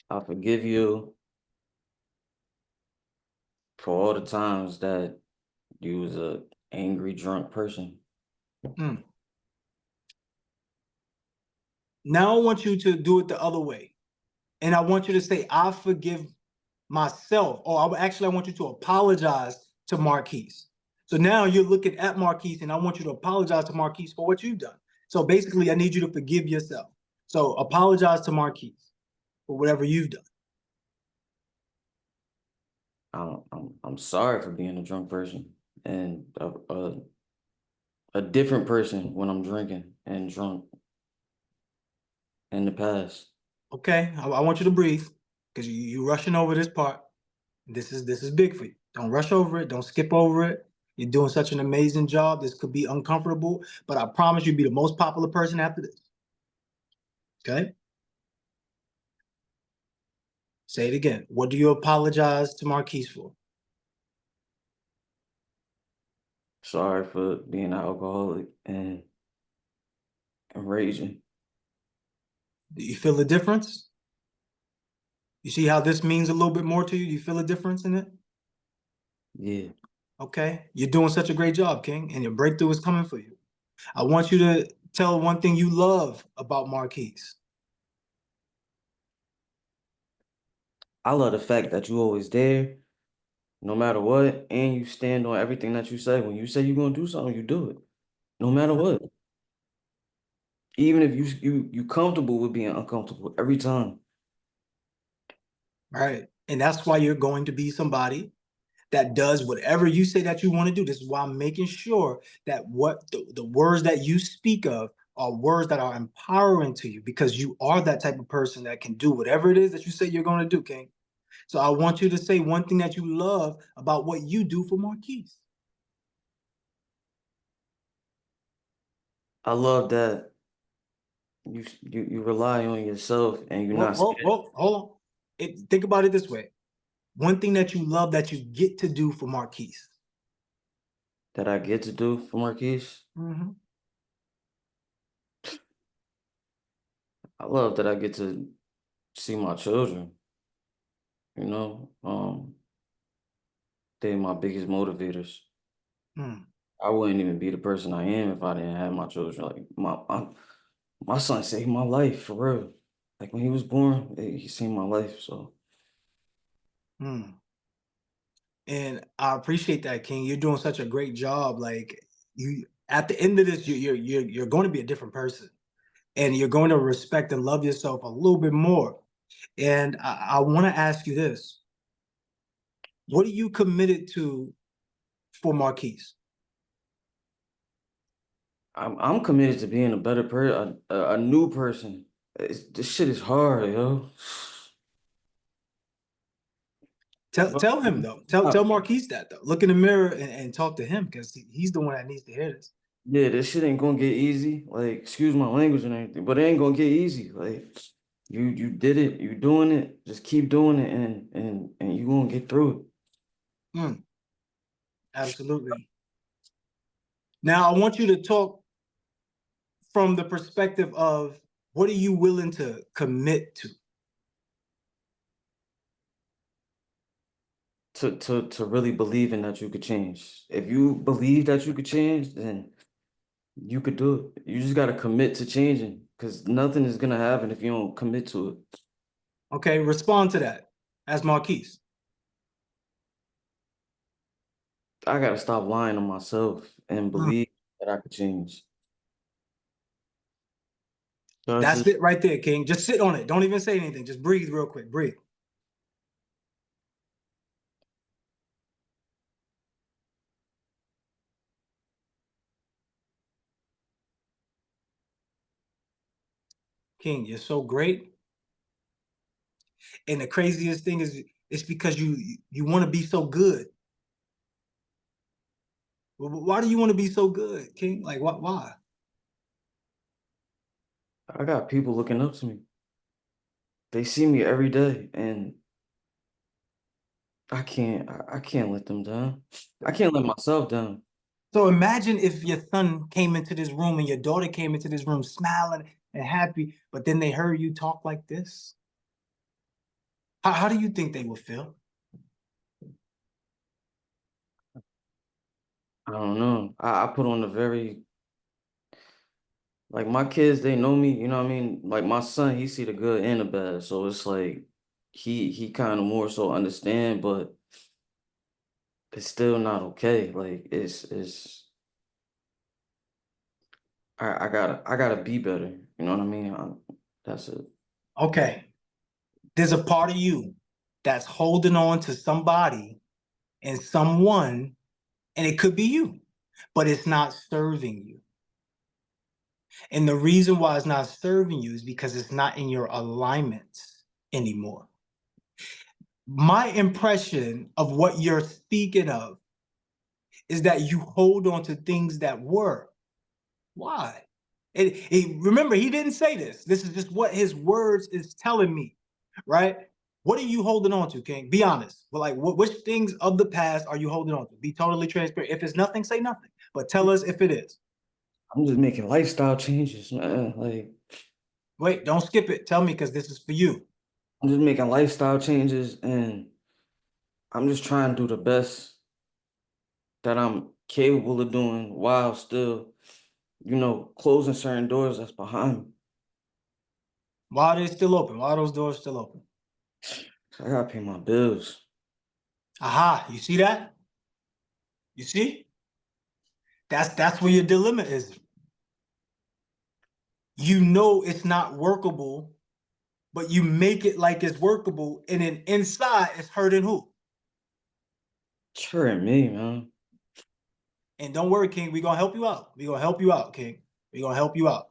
I forgive you for all the times that you was a angry, drunk person. Mm. Now I want you to do it the other way. And I want you to say, I forgive myself. Or I want you to apologize to Marquise. So now you're looking at Marquise and I want you to apologize to Marquise for what you've done. So basically, I need you to forgive yourself. So apologize to Marquise for whatever you've done. I'm sorry for being a drunk person and a different person when I'm drinking and drunk in the past. Okay, I want you to breathe because you're rushing over this part. This is big for you. Don't rush over it. Don't skip over it. You're doing such an amazing job. This could be uncomfortable, but I promise you'll be the most popular person after this. Okay? Say it again. What do you apologize to Marquise for? Sorry for being an alcoholic and raging. Do you feel the difference? You see how this means a little bit more to you? Do you feel a difference in it? Yeah. Okay. You're doing such a great job, King, and your breakthrough is coming for you. I want you to tell one thing you love about Marquise. I love the fact that you always there, no matter what, and you stand on everything that you say. When you say you're gonna do something, you do it, no matter what. Even if you comfortable with being uncomfortable every time. Right. And that's why you're going to be somebody that does whatever you say that you want to do. This is why I'm making sure that what the words that you speak of are words that are empowering to you because you are that type of person that can do whatever it is that you say you're going to do, King. So I want you to say one thing that you love about what you do for Marquise. I love that you rely on yourself and you're not scared Hold on. Think about it this way. One thing that you love that you get to do for Marquise. that I get to do for Marquise. Mm-hmm. I love that I get to see my children, you know. They're my biggest motivators. Mm. I wouldn't even be the person I am if I didn't have my children. Like my son saved my life for real. Like when he was born, he saved my life. So Mm. And I appreciate that, King. You're doing such a great job. Like you, at the end of this, you're going to be a different person, and you're going to respect and love yourself a little bit more. And I want to ask you this: what are you committed to for Marquise? I'm committed to being a better person, a new person. This shit is hard, yo. Tell him though. Tell Marquise that though. Look in the mirror and talk to him because he's the one that needs to hear this. Yeah, this shit ain't gonna get easy. Like, excuse my language and everything, but it ain't gonna get easy. Like, you did it, you doing it, just keep doing it, and you gonna get through it. Mm, absolutely. Now I want you to talk from the perspective of what are you willing to commit to? To really believe in that you could change. If you believe that you could change, then you could do it. You just gotta commit to changing. because nothing is gonna happen if you don't commit to it. Okay, respond to that as Marquise. I gotta stop lying to myself and believe that I could change. That's it right there, King. Just sit on it. Don't even say anything. Just breathe real quick. Breathe. King, you're so great. And the craziest thing is it's because you want to be so good. Why do you want to be so good, King? Like why? I got people looking up to me. They see me every day, and I can't let them down. I can't let myself down. So imagine if your son came into this room and your daughter came into this room smiling and happy, but then they heard you talk like this. How do you think they would feel? I don't know. I put on a very, like, my kids, they know me, you know what I mean? Like my son, he see the good and the bad. So it's like he kind of more so understand, but it's still not okay. Like it's I gotta be better. You know what I mean? That's it. Okay. There's a part of you that's holding on to somebody and someone, and it could be you, but it's not serving you. And the reason why it's not serving you is because it's not in your alignment anymore. My impression of what you're speaking of is that you hold on to things that were. Why? Remember, he didn't say this. This is just what his words is telling me, right? What are you holding on to, King? Be honest. Well, like, which things of the past are you holding on to? Be totally transparent. If it's nothing, say nothing. But tell us if it is. I'm just making lifestyle changes, man. Like Wait, don't skip it. Tell me, because this is for you. I'm just making lifestyle changes, and I'm just trying to do the best that I'm capable of doing while still, closing certain doors that's behind me. Why are they still open? Why are those doors still open? So I gotta pay my bills. Aha, you see that? You see? That's where your dilemma is. You know it's not workable, but you make it like it's workable, and then inside it's hurting who? It's hurting me, man. And don't worry, King, we're gonna help you out. We're gonna help you out, King. We're gonna help you out.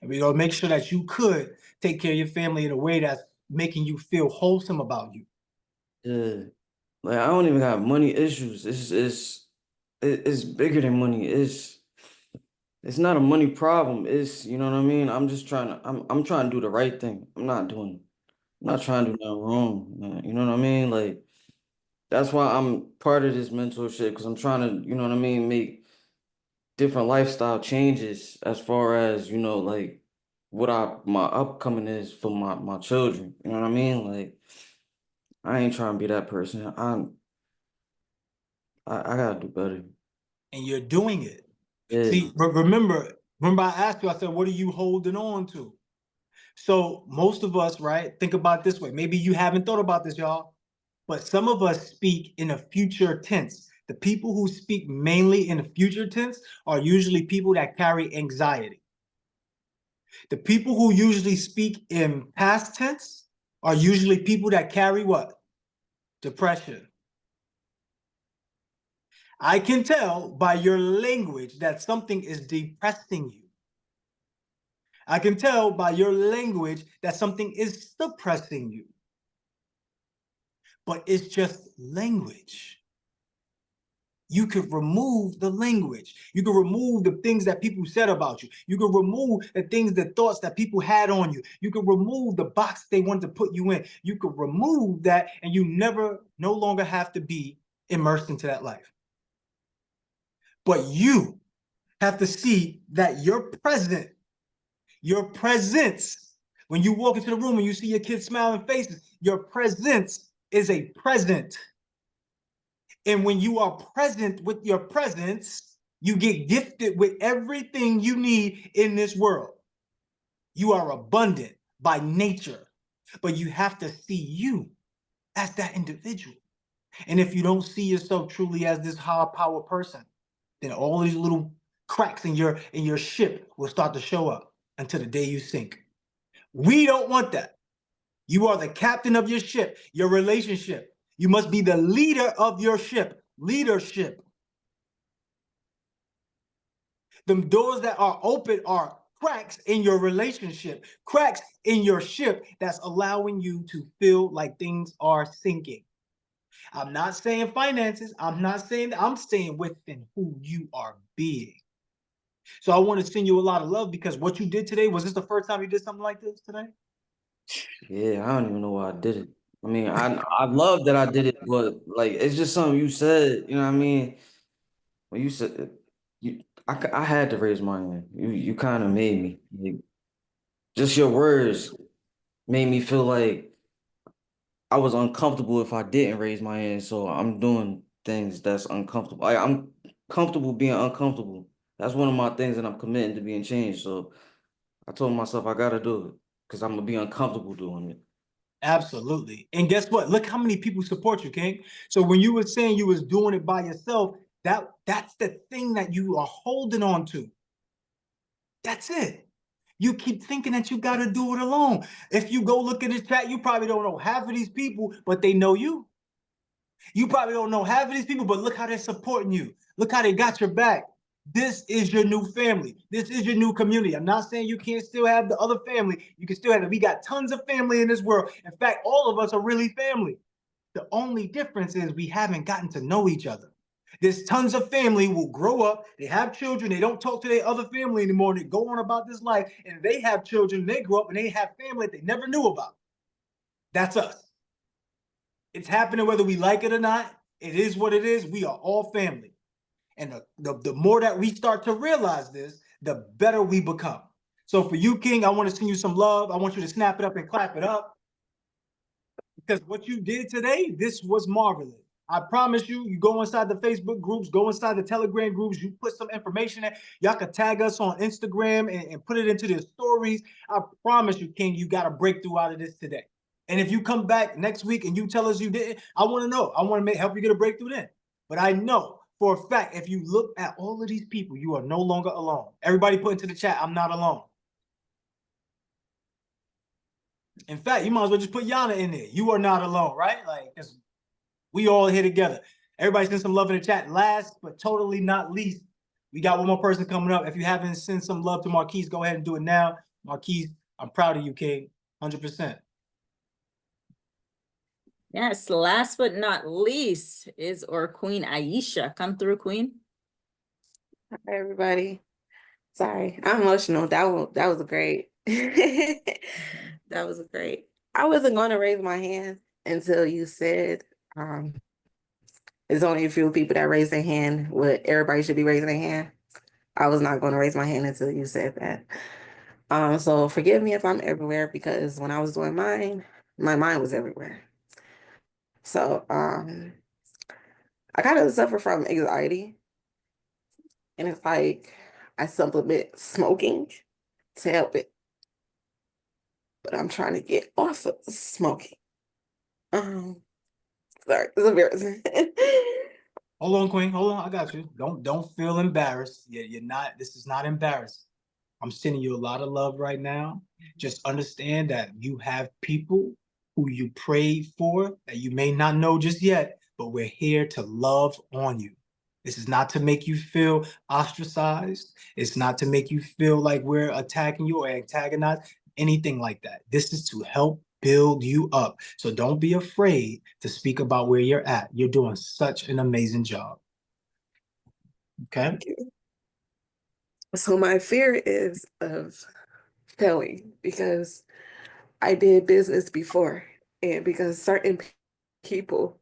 And we're gonna make sure that you could take care of your family in a way that's making you feel wholesome about you. Yeah. Like I don't even got money issues. It's bigger than money. It's not a money problem. It's, you know what I mean? I'm trying to do the right thing. I'm not trying to do nothing wrong, man. You know what I mean? Like that's why I'm part of this mentorship, because I'm trying to, you know what I mean, make different lifestyle changes as far as, like what my upcoming is for my children. You know what I mean? Like I ain't trying to be that person. I gotta do better. And you're doing it. Yeah. See, remember I asked you, I said, what are you holding on to? So most of us, right, think about this way. Maybe you haven't thought about this, y'all, but some of us speak in a future tense. The people who speak mainly in a future tense are usually people that carry anxiety. The people who usually speak in past tense are usually people that carry what? Depression. I can tell by your language that something is depressing you. I can tell by your language that something is suppressing you. But it's just language. You could remove the language. You can remove the things that people said about you. You can remove the things, the thoughts that people had on you. You can remove the box they wanted to put you in. You could remove that, and you no longer have to be immersed into that life. But you have to see that your presence, when you walk into the room and you see your kids' smiling faces, your presence is a present. And when you are present with your presence, you get gifted with everything you need in this world. You are abundant by nature, but you have to see you as that individual. And if you don't see yourself truly as this higher power person, then all these little cracks in your ship will start to show up until the day you sink. We don't want that. You are the captain of your ship, your relationship. You must be the leader of your ship. Leadership. The doors that are open are cracks in your relationship, cracks in your ship that's allowing you to feel like things are sinking. I'm not saying finances. I'm saying within who you are being. So I want to send you a lot of love because what you did today, was this the first time you did something like this today? Yeah, I don't even know why I did it. I mean, I love that I did it, but like it's just something you said. You know what I mean? When you said I had to raise my hand. You kind of made me. Like, just your words made me feel like I was uncomfortable if I didn't raise my hand. So I'm doing things that's uncomfortable. I'm comfortable being uncomfortable. That's one of my things that I'm committing to being changed. So I told myself I gotta do it because I'm gonna be uncomfortable doing it. Absolutely. And guess what? Look how many people support you, King. So when you were saying you was doing it by yourself, that's the thing that you are holding on to. That's it. You keep thinking that you got to do it alone. If you go look at this chat, you probably don't know half of these people, but they know you. You probably don't know half of these people, but look how they're supporting you. Look how they got your back. This is your new family. This is your new community. I'm not saying you can't still have the other family. You can still have it. We got tons of family in this world. In fact, all of us are really family. The only difference is we haven't gotten to know each other. There's tons of family who will grow up, they have children, they don't talk to their other family anymore, they go on about this life, and they have children, they grow up, and they have family that they never knew about. That's us. It's happening whether we like it or not. It is what it is. We are all family. And the more that we start to realize this, the better we become. So for you, King, I want to send you some love. I want you to snap it up and clap it up. Because what you did today, this was marvelous. I promise you, you go inside the Facebook groups, go inside the Telegram groups, you put some information in. Y'all can tag us on Instagram and put it into the stories. I promise you, King, you got a breakthrough out of this today. And if you come back next week and you tell us you didn't, I want to know. I want to help you get a breakthrough then. But I know for a fact, if you look at all of these people, you are no longer alone. Everybody put into the chat, I'm not alone. In fact, you might as well just put Yana in there. You are not alone, right? Like, we all here together. Everybody send some love in the chat. Last but totally not least, we got one more person coming up. If you haven't sent some love to Marquise, go ahead and do it now. Marquise, I'm proud of you, King. 100%. Yes, last but not least is our Queen Aisha. Come through, Queen. Hi, everybody. Sorry, I'm emotional. That was great. That was great. I wasn't going to raise my hand until you said there's only a few people that raise their hand. What everybody should be raising their hand. I was not going to raise my hand until you said that. So forgive me if I'm everywhere because when I was doing mine, my mind was everywhere. So I kind of suffer from anxiety, and it's like I supplement smoking to help it. But I'm trying to get off of smoking. Sorry, it's embarrassing. Hold on, Queen. Hold on. I got you. Don't feel embarrassed. You're not. This is not embarrassing. I'm sending you a lot of love right now. Just understand that you have people who you pray for that you may not know just yet, but we're here to love on you. This is not to make you feel ostracized. It's not to make you feel like we're attacking you or antagonized, anything like that. This is to help build you up. So don't be afraid to speak about where you're at. You're doing such an amazing job. Okay? Thank you. So my fear is of failing because I did business before, and because certain people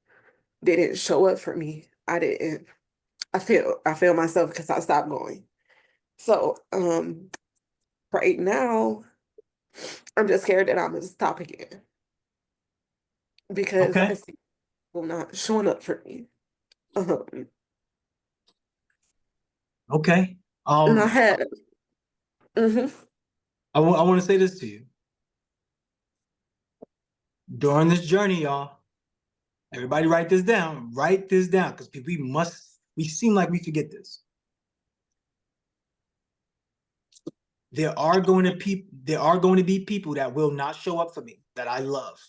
didn't show up for me, I didn't. I failed myself because I stopped going. So right now, I'm just scared that I'm gonna stop again because I Okay. see people not showing up for me. Okay. And I had. I want to say this to you. During this journey, y'all, everybody write this down. Write this down, because we seem like we forget this. There are going to be people that will not show up for me that I love.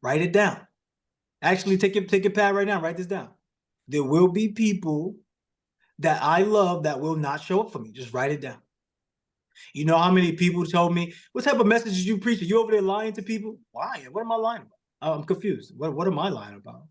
Write it down. Actually, take your pad right now. Write this down. There will be people that I love that will not show up for me. Just write it down. You know how many people told me, what type of messages you preach? Are you over there lying to people? Lying? What am I lying about? I'm confused. What am I lying about?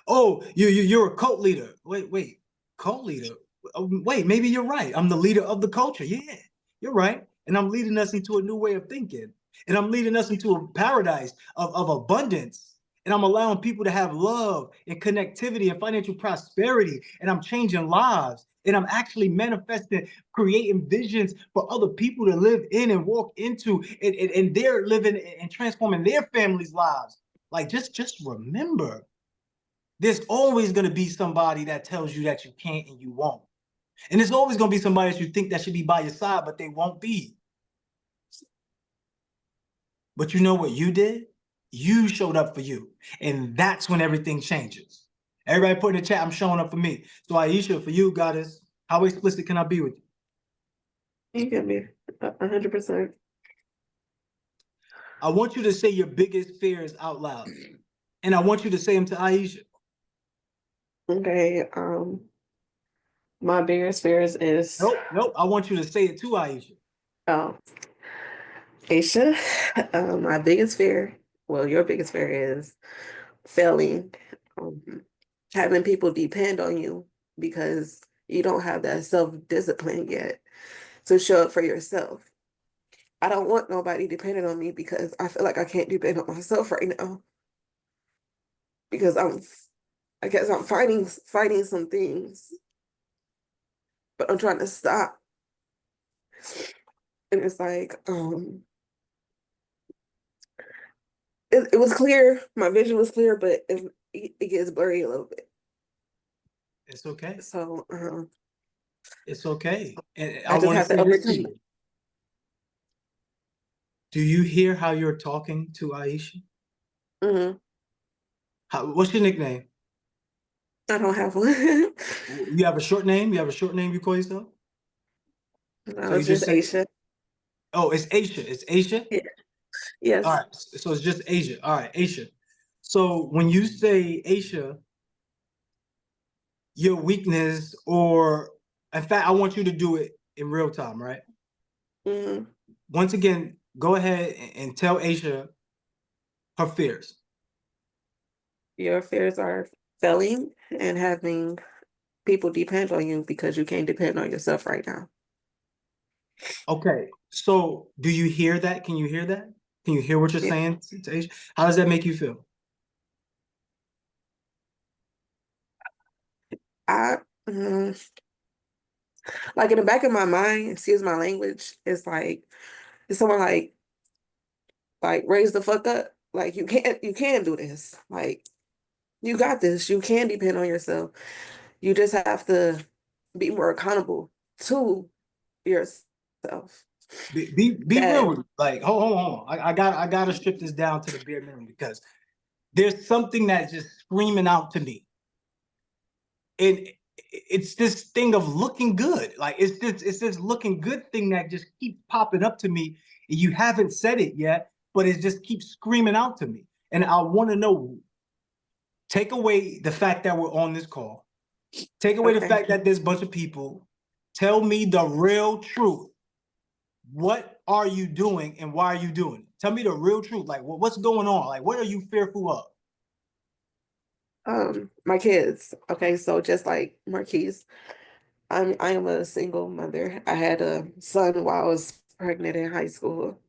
Oh, you're a cult leader. Wait, cult leader? Wait, maybe you're right. I'm the leader of the culture. Yeah, you're right. And I'm leading us into a new way of thinking. And I'm leading us into a paradise of abundance. And I'm allowing people to have love and connectivity and financial prosperity. And I'm changing lives. And I'm actually manifesting, creating visions for other people to live in and walk into. And they're living and transforming their families' lives. Like, just remember, there's always going to be somebody that tells you that you can't and you won't. And there's always going to be somebody that you think that should be by your side, but they won't be. But you know what you did? You showed up for you. And that's when everything changes. Everybody put in the chat, I'm showing up for me. So Aisha, for you, Goddess, how explicit can I be with you? You can be 100%. I want you to say your biggest fears out loud. And I want you to say them to Aisha. Okay. My biggest fears is Nope. I want you to say it to Aisha. oh, Aisha. My biggest fear, well, your biggest fear is failing, having people depend on you because you don't have that self-discipline yet to show up for yourself. I don't want nobody depending on me because I feel like I can't depend on myself right now because I guess I'm fighting some things, but I'm trying to stop. And it's like, it was clear, my vision was clear, but it gets blurry a little bit. It's okay. So it's okay. And I just have to overcome it. Do you hear how you're talking to Aisha? What's your nickname? I don't have one. You have a short name? You have a short name you call yourself? No, So it's just Aisha. Oh, it's Aisha. It's Aisha? Yeah. Yes. All right. So it's just Aisha. All right, Aisha. So when you say Aisha, your weakness, or in fact, I want you to do it in real time, right? Once again, go ahead and tell Aisha her fears. Your fears are failing and having people depend on you because you can't depend on yourself right now. Okay. So do you hear that? Can you hear that? Can you hear what you're saying to Aisha? How does that make you feel? Like in the back of my mind, excuse my language, it's like it's someone like raise the fuck up. Like you can do this. Like you got this. You can depend on yourself. You just have to be more accountable to yourself. Be real with me. Like, hold on. I gotta strip this down to the bare minimum, because there's something that's just screaming out to me. And it's this thing of looking good. Like it's this looking good thing that just keeps popping up to me. And you haven't said it yet, but it just keeps screaming out to me. And I want to know, take away the fact that we're on this call. Take away the fact that there's a bunch of people. Tell me the real truth. What are you doing and why are you doing it? Tell me the real truth. Like, what's going on? Like, what are you fearful of? My kids. Okay, so just like Marquise, I am a single mother. I had a son while I was pregnant in high school.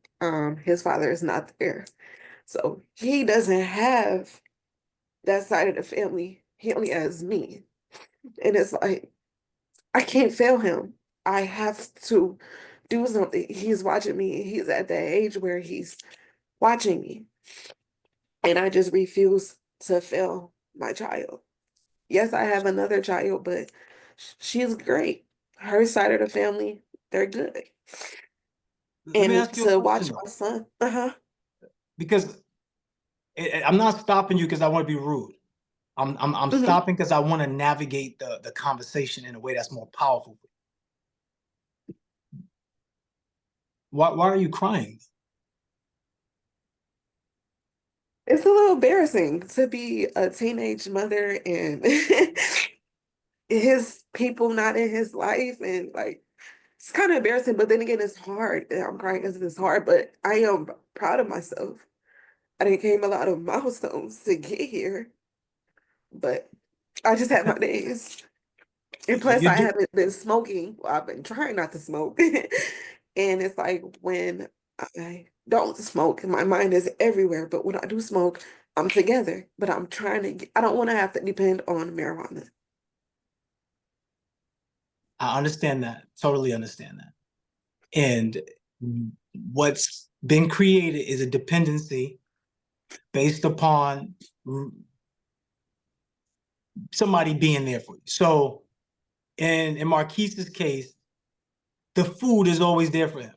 His father is not there. So he doesn't have that side of the family. He only has me. And it's like, I can't fail him. I have to do something. He's watching me. He's at that age where he's watching me. And I just refuse to fail my child. Yes, I have another child, but she's great. Her side of the family, they're good. Let me and ask you a to question watch though, my son. because I'm not stopping you because I want to be rude. I'm Mhm. stopping because I want to navigate the conversation in a way that's more powerful. Why are you crying? It's a little embarrassing to be a teenage mother and his people not in his life, and like it's kind of embarrassing, but then again, it's hard. And I'm crying because it's hard, but I am proud of myself. I didn't came a lot of milestones to get here, but I just had my days. And plus, You I do. haven't been smoking. Well, I've been trying not to smoke. And it's like when I don't smoke, my mind is everywhere. But when I do smoke, I'm together. But I'm trying to I don't want to have to depend on marijuana. I understand that. Totally understand that. And what's been created is a dependency based upon somebody being there for you. So in Marquise's case, the food is always there for him,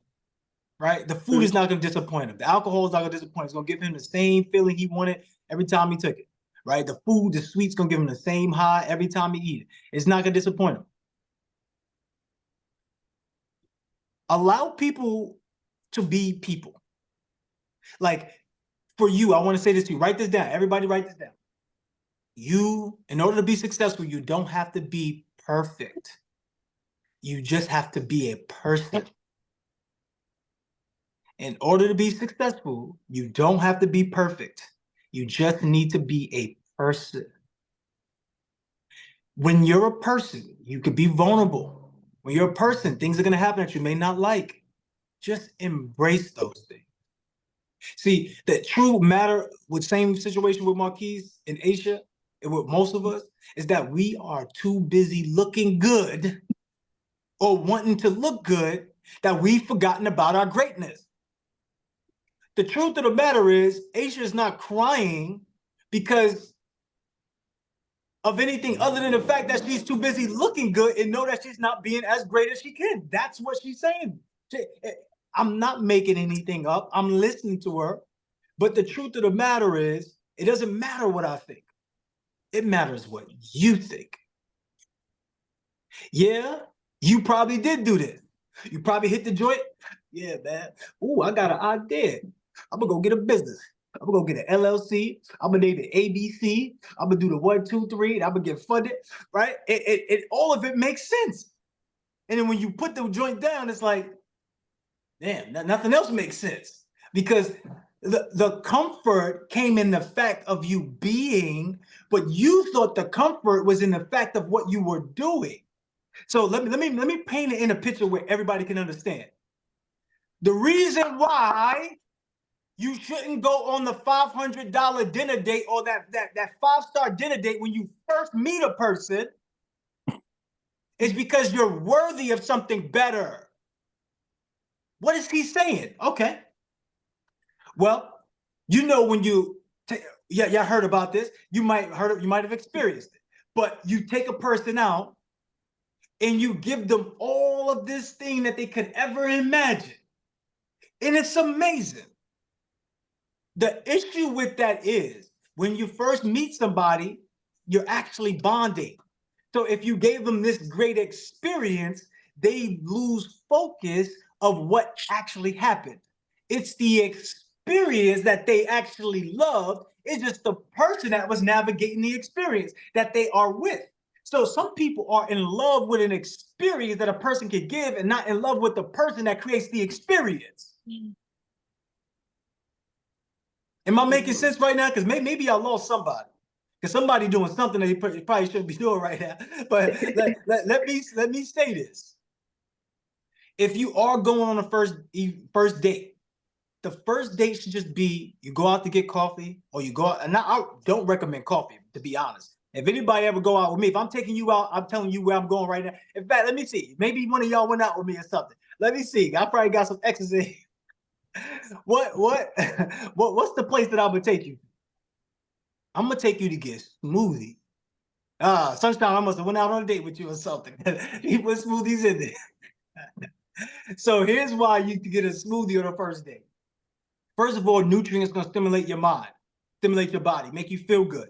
right? The food is not going to disappoint him. The alcohol is not going to disappoint him. It's going to give him the same feeling he wanted every time he took it, right? The food, the sweet's going to give him the same high every time he eat it. It's not going to disappoint him. Allow people to be people. Like for you, I want to say this to you. Write this down. Everybody write this down. You, in order to be successful, you don't have to be perfect. You just have to be a person. In order to be successful, you don't have to be perfect. You just need to be a person. When you're a person, you could be vulnerable. When you're a person, things are going to happen that you may not like. Just embrace those things. See, the true matter with same situation with Marquise and Aisha, and with most of us, is that we are too busy looking good or wanting to look good that we've forgotten about our greatness. The truth of the matter is, Aisha is not crying because of anything other than the fact that she's too busy looking good and know that she's not being as great as she can. That's what she's saying. I'm not making anything up. I'm listening to her. But the truth of the matter is, it doesn't matter what I think. It matters what you think. Yeah, you probably did do this. You probably hit the joint. Yeah, man. Ooh, I got an idea. I'm gonna go get a business. I'm gonna go get an LLC. I'm gonna name it ABC. I'm gonna do the 1, 2, 3. And I'm gonna get funded, right? All of it makes sense. And then when you put the joint down, it's like, damn, nothing else makes sense because the comfort came in the fact of you being, but you thought the comfort was in the fact of what you were doing. So let me paint it in a picture where everybody can understand. The reason why you shouldn't go on the $500 dinner date or that 5-star dinner date when you first meet a person is because you're worthy of something better. What is he saying? Okay. Well, you know when you y'all heard about this. You might have experienced it. But you take a person out and you give them all of this thing that they could ever imagine. And it's amazing. The issue with that is when you first meet somebody, you're actually bonding. So if you gave them this great experience, they lose focus of what actually happened. It's the experience that they actually loved. It's just the person that was navigating the experience that they are with. So some people are in love with an experience that a person can give and not in love with the person that creates the experience. Am I making sense right now? Because maybe I lost somebody. Because somebody doing something that he probably shouldn't be doing right now. But let me say this. If you are going on a first date, the first date should just be you go out to get coffee or you go out. And I don't recommend coffee, to be honest. If anybody ever go out with me, if I'm taking you out, I'm telling you where I'm going right now. In fact, let me see. Maybe one of y'all went out with me or something. Let me see. I probably got some exes in. What's the place that I'm gonna take you? I'm gonna take you to get smoothie. Sunshine, I must have went out on a date with you or something. He put smoothies in there. So here's why you can get a smoothie on the first day. First of all, nutrients gonna stimulate your mind, stimulate your body, make you feel good.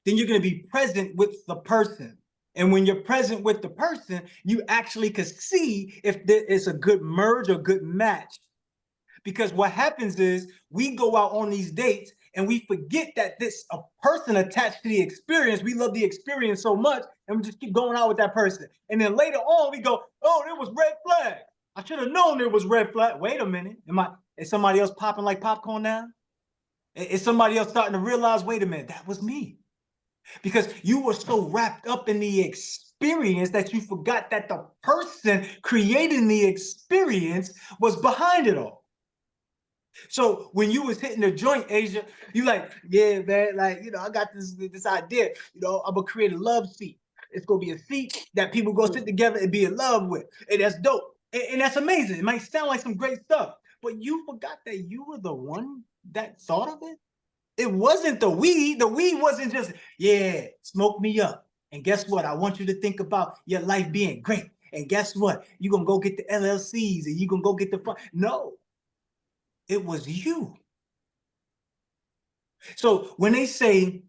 Then you're gonna be present with the person. And when you're present with the person, you actually can see if there is a good merge or good match. Because what happens is we go out on these dates and we forget that this a person attached to the experience. We love the experience so much, and we just keep going out with that person. And then later on, we go, "Oh, there was red flag. I should have known there was red flag." Wait a minute, is somebody else popping like popcorn now? Is somebody else starting to realize? Wait a minute, that was me, because you were so wrapped up in the experience that you forgot that the person creating the experience was behind it all. So when you was hitting the joint, Asia, you like, yeah, man, like, I got this idea, I'm gonna create a love seat. It's gonna be a seat that people go sit together and be in love with. And that's dope. And that's amazing. It might sound like some great stuff, but you forgot that you were the one that thought of it. It wasn't the weed. The weed wasn't just, yeah, smoke me up. And guess what? I want you to think about your life being great. And guess what? You're gonna go get the LLCs and you're gonna go get the fun. No. It was you. So when they say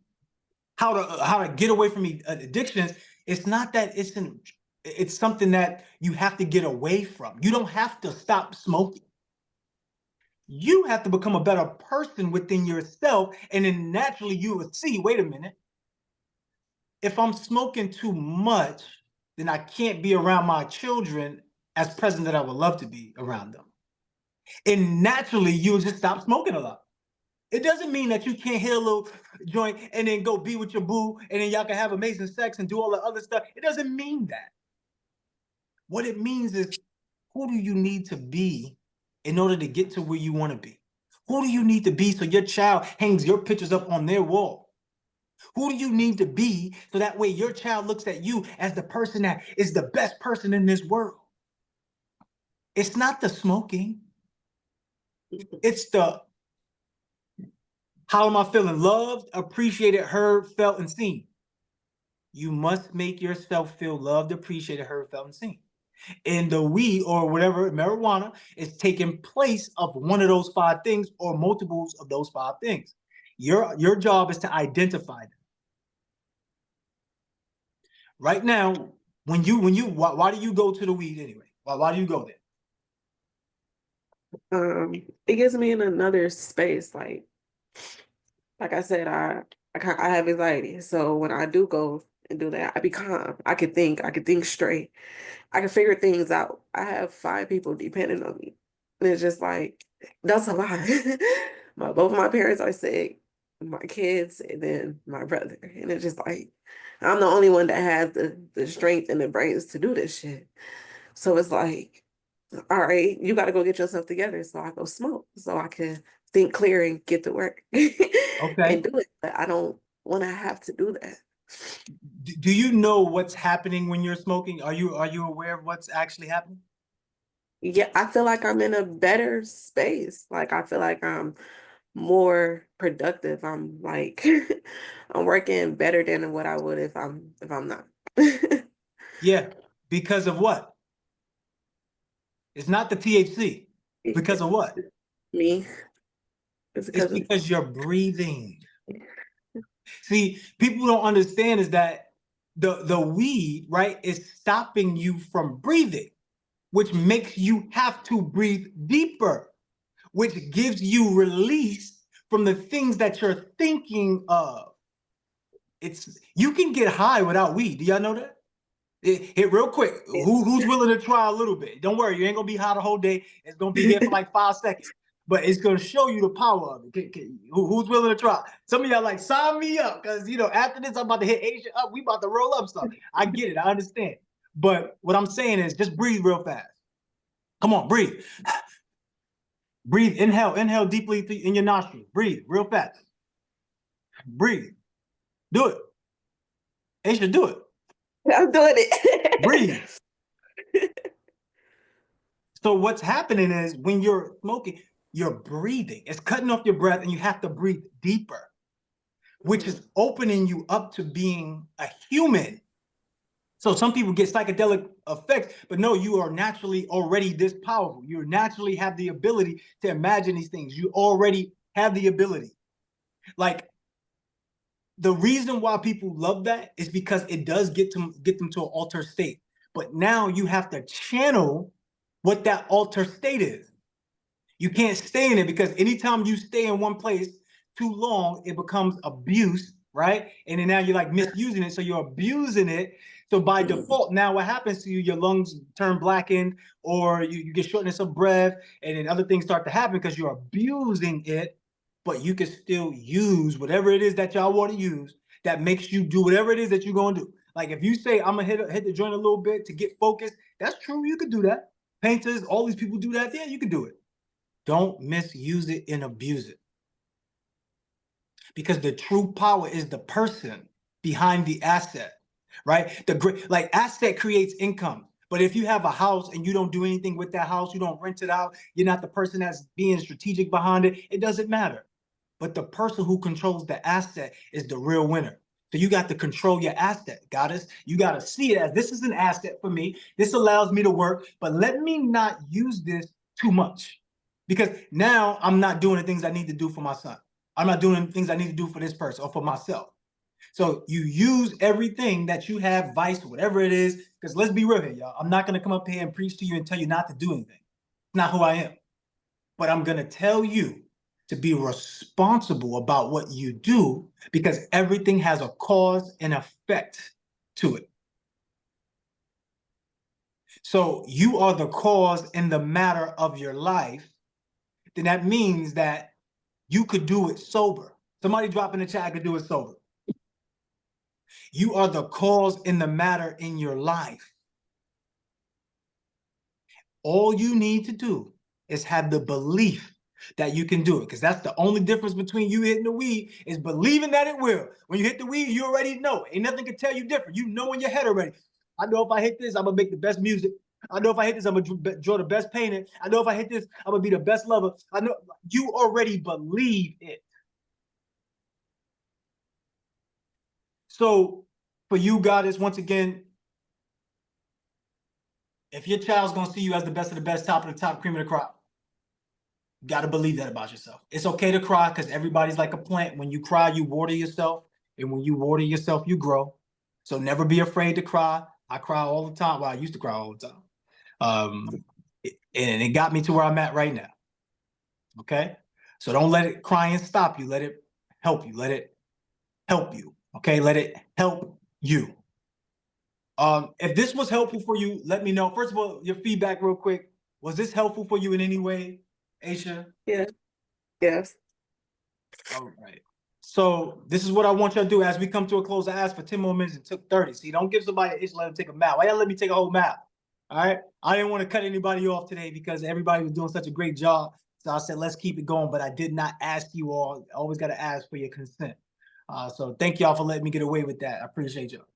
how to get away from addictions, it's not that it's something that you have to get away from. You don't have to stop smoking. You have to become a better person within yourself, and then naturally you will see, wait a minute, if I'm smoking too much, then I can't be around my children as present that I would love to be around them. And naturally you'll just stop smoking a lot. It doesn't mean that you can't hit a little joint and then go be with your boo and then y'all can have amazing sex and do all the other stuff. It doesn't mean that. What it means is, who do you need to be in order to get to where you want to be? Who do you need to be so your child hangs your pictures up on their wall? Who do you need to be so that way your child looks at you as the person that is the best person in this world? It's not the smoking. It's the, how am I feeling loved, appreciated, heard, felt, and seen? You must make yourself feel loved, appreciated, heard, felt, and seen. And the weed or whatever, marijuana, is taking place of one of those 5 things or multiples of those 5 things. Your job is to identify them. Right now, why do you go to the weed anyway? Why do you go there? It gets me in another space. Like I said, I have anxiety. So when I do go and do that, I be calm. I can think straight. I can figure things out. I have 5 people depending on me. And it's just like, that's a lot. Both of my parents are sick, my kids, and then my brother. And it's just like, I'm the only one that has the strength and the brains to do this shit. So it's like, all right, you got to go get yourself together. So I go smoke so I can think clear and get to work and do it. But I don't want to have to do that. Do you know what's happening when you're smoking? Are you aware of what's actually happening? Yeah, I feel like I'm in a better space. Like I feel like I'm more productive. I'm like I'm working better than what I would if I'm not. Yeah, because of what? It's not the THC. Because of what? Me. It's because you're breathing. See, people don't understand is that the weed, right, is stopping you from breathing, which makes you have to breathe deeper, which gives you release from the things that you're thinking of. You can get high without weed. Do y'all know that? Hit real quick. Who's willing to try a little bit? Don't worry, you ain't gonna be high the whole day. It's gonna be here for like 5 seconds. But it's gonna show you the power of it. Who's willing to try? Some of y'all like, sign me up, because after this, I'm about to hit Asia up. We about to roll up stuff. I get it, I understand. But what I'm saying is just breathe real fast. Come on, breathe. Breathe, inhale deeply in your nostrils. Breathe real fast. Breathe. Do it. Asia, do it. I'm doing it. Breathe. So what's happening is when you're smoking, you're breathing. It's cutting off your breath and you have to breathe deeper, which is opening you up to being a human. So some people get psychedelic effects, but no, you are naturally already this powerful. You naturally have the ability to imagine these things. You already have the ability. Like, the reason why people love that is because it does get them to an altered state. But now you have to channel what that altered state is. You can't stay in it, because anytime you stay in one place too long, it becomes abuse, right? And then now you're like misusing it, so you're abusing it. So by default, now what happens to you, your lungs turn blackened, or you get shortness of breath, and then other things start to happen because you're abusing it. But you can still use whatever it is that y'all want to use that makes you do whatever it is that you're going to do. Like if you say, I'm going to hit the joint a little bit to get focused, that's true. You could do that. Painters, all these people do that. Yeah, you can do it. Don't misuse it and abuse it. Because the true power is the person behind the asset, right? Like asset creates income. But if you have a house and you don't do anything with that house, you don't rent it out, you're not the person that's being strategic behind it, it doesn't matter. But the person who controls the asset is the real winner. So you got to control your asset, goddess. You got to see it as, this is an asset for me. This allows me to work, but let me not use this too much. Because now I'm not doing the things I need to do for my son. I'm not doing the things I need to do for this person or for myself. So you use everything that you have, vice, whatever it is, because let's be real here, y'all. I'm not going to come up here and preach to you and tell you not to do anything. It's not who I am. But I'm going to tell you to be responsible about what you do, because everything has a cause and effect to it. So you are the cause and the matter of your life. Then that means that you could do it sober. Somebody drop in the chat, I could do it sober. You are the cause and the matter in your life. All you need to do is have the belief that you can do it, because that's the only difference between you hitting the weed, is believing that it will. When you hit the weed, you already know. Ain't nothing can tell you different. You know in your head already. I know if I hit this, I'm gonna make the best music. I know if I hit this, I'm gonna draw the best painting. I know if I hit this, I'm gonna be the best lover. I know you already believe it. So for you, goddess, once again, if your child's gonna see you as the best of the best, top of the top, cream of the crop, you gotta believe that about yourself. It's okay to cry, because everybody's like a plant. When you cry, you water yourself, and when you water yourself, you grow. So never be afraid to cry. I cry all the time. Well, I used to cry all the time. And it got me to where I'm at right now. Okay? So don't let it crying stop you. Let it help you. Let it help you. Okay? Let it help you. If this was helpful for you, let me know. First of all, your feedback real quick. Was this helpful for you in any way, Aisha? Yeah. Yes. All right. So this is what I want y'all to do as we come to a close. I asked for 10 more minutes. It took 30. See, don't give somebody an itch, let them take a map. Why y'all let me take a whole map? All right. I didn't want to cut anybody off today because everybody was doing such a great job. So I said, let's keep it going. But I did not ask you all. I always got to ask for your consent. So thank y'all for letting me get away with that. I appreciate y'all.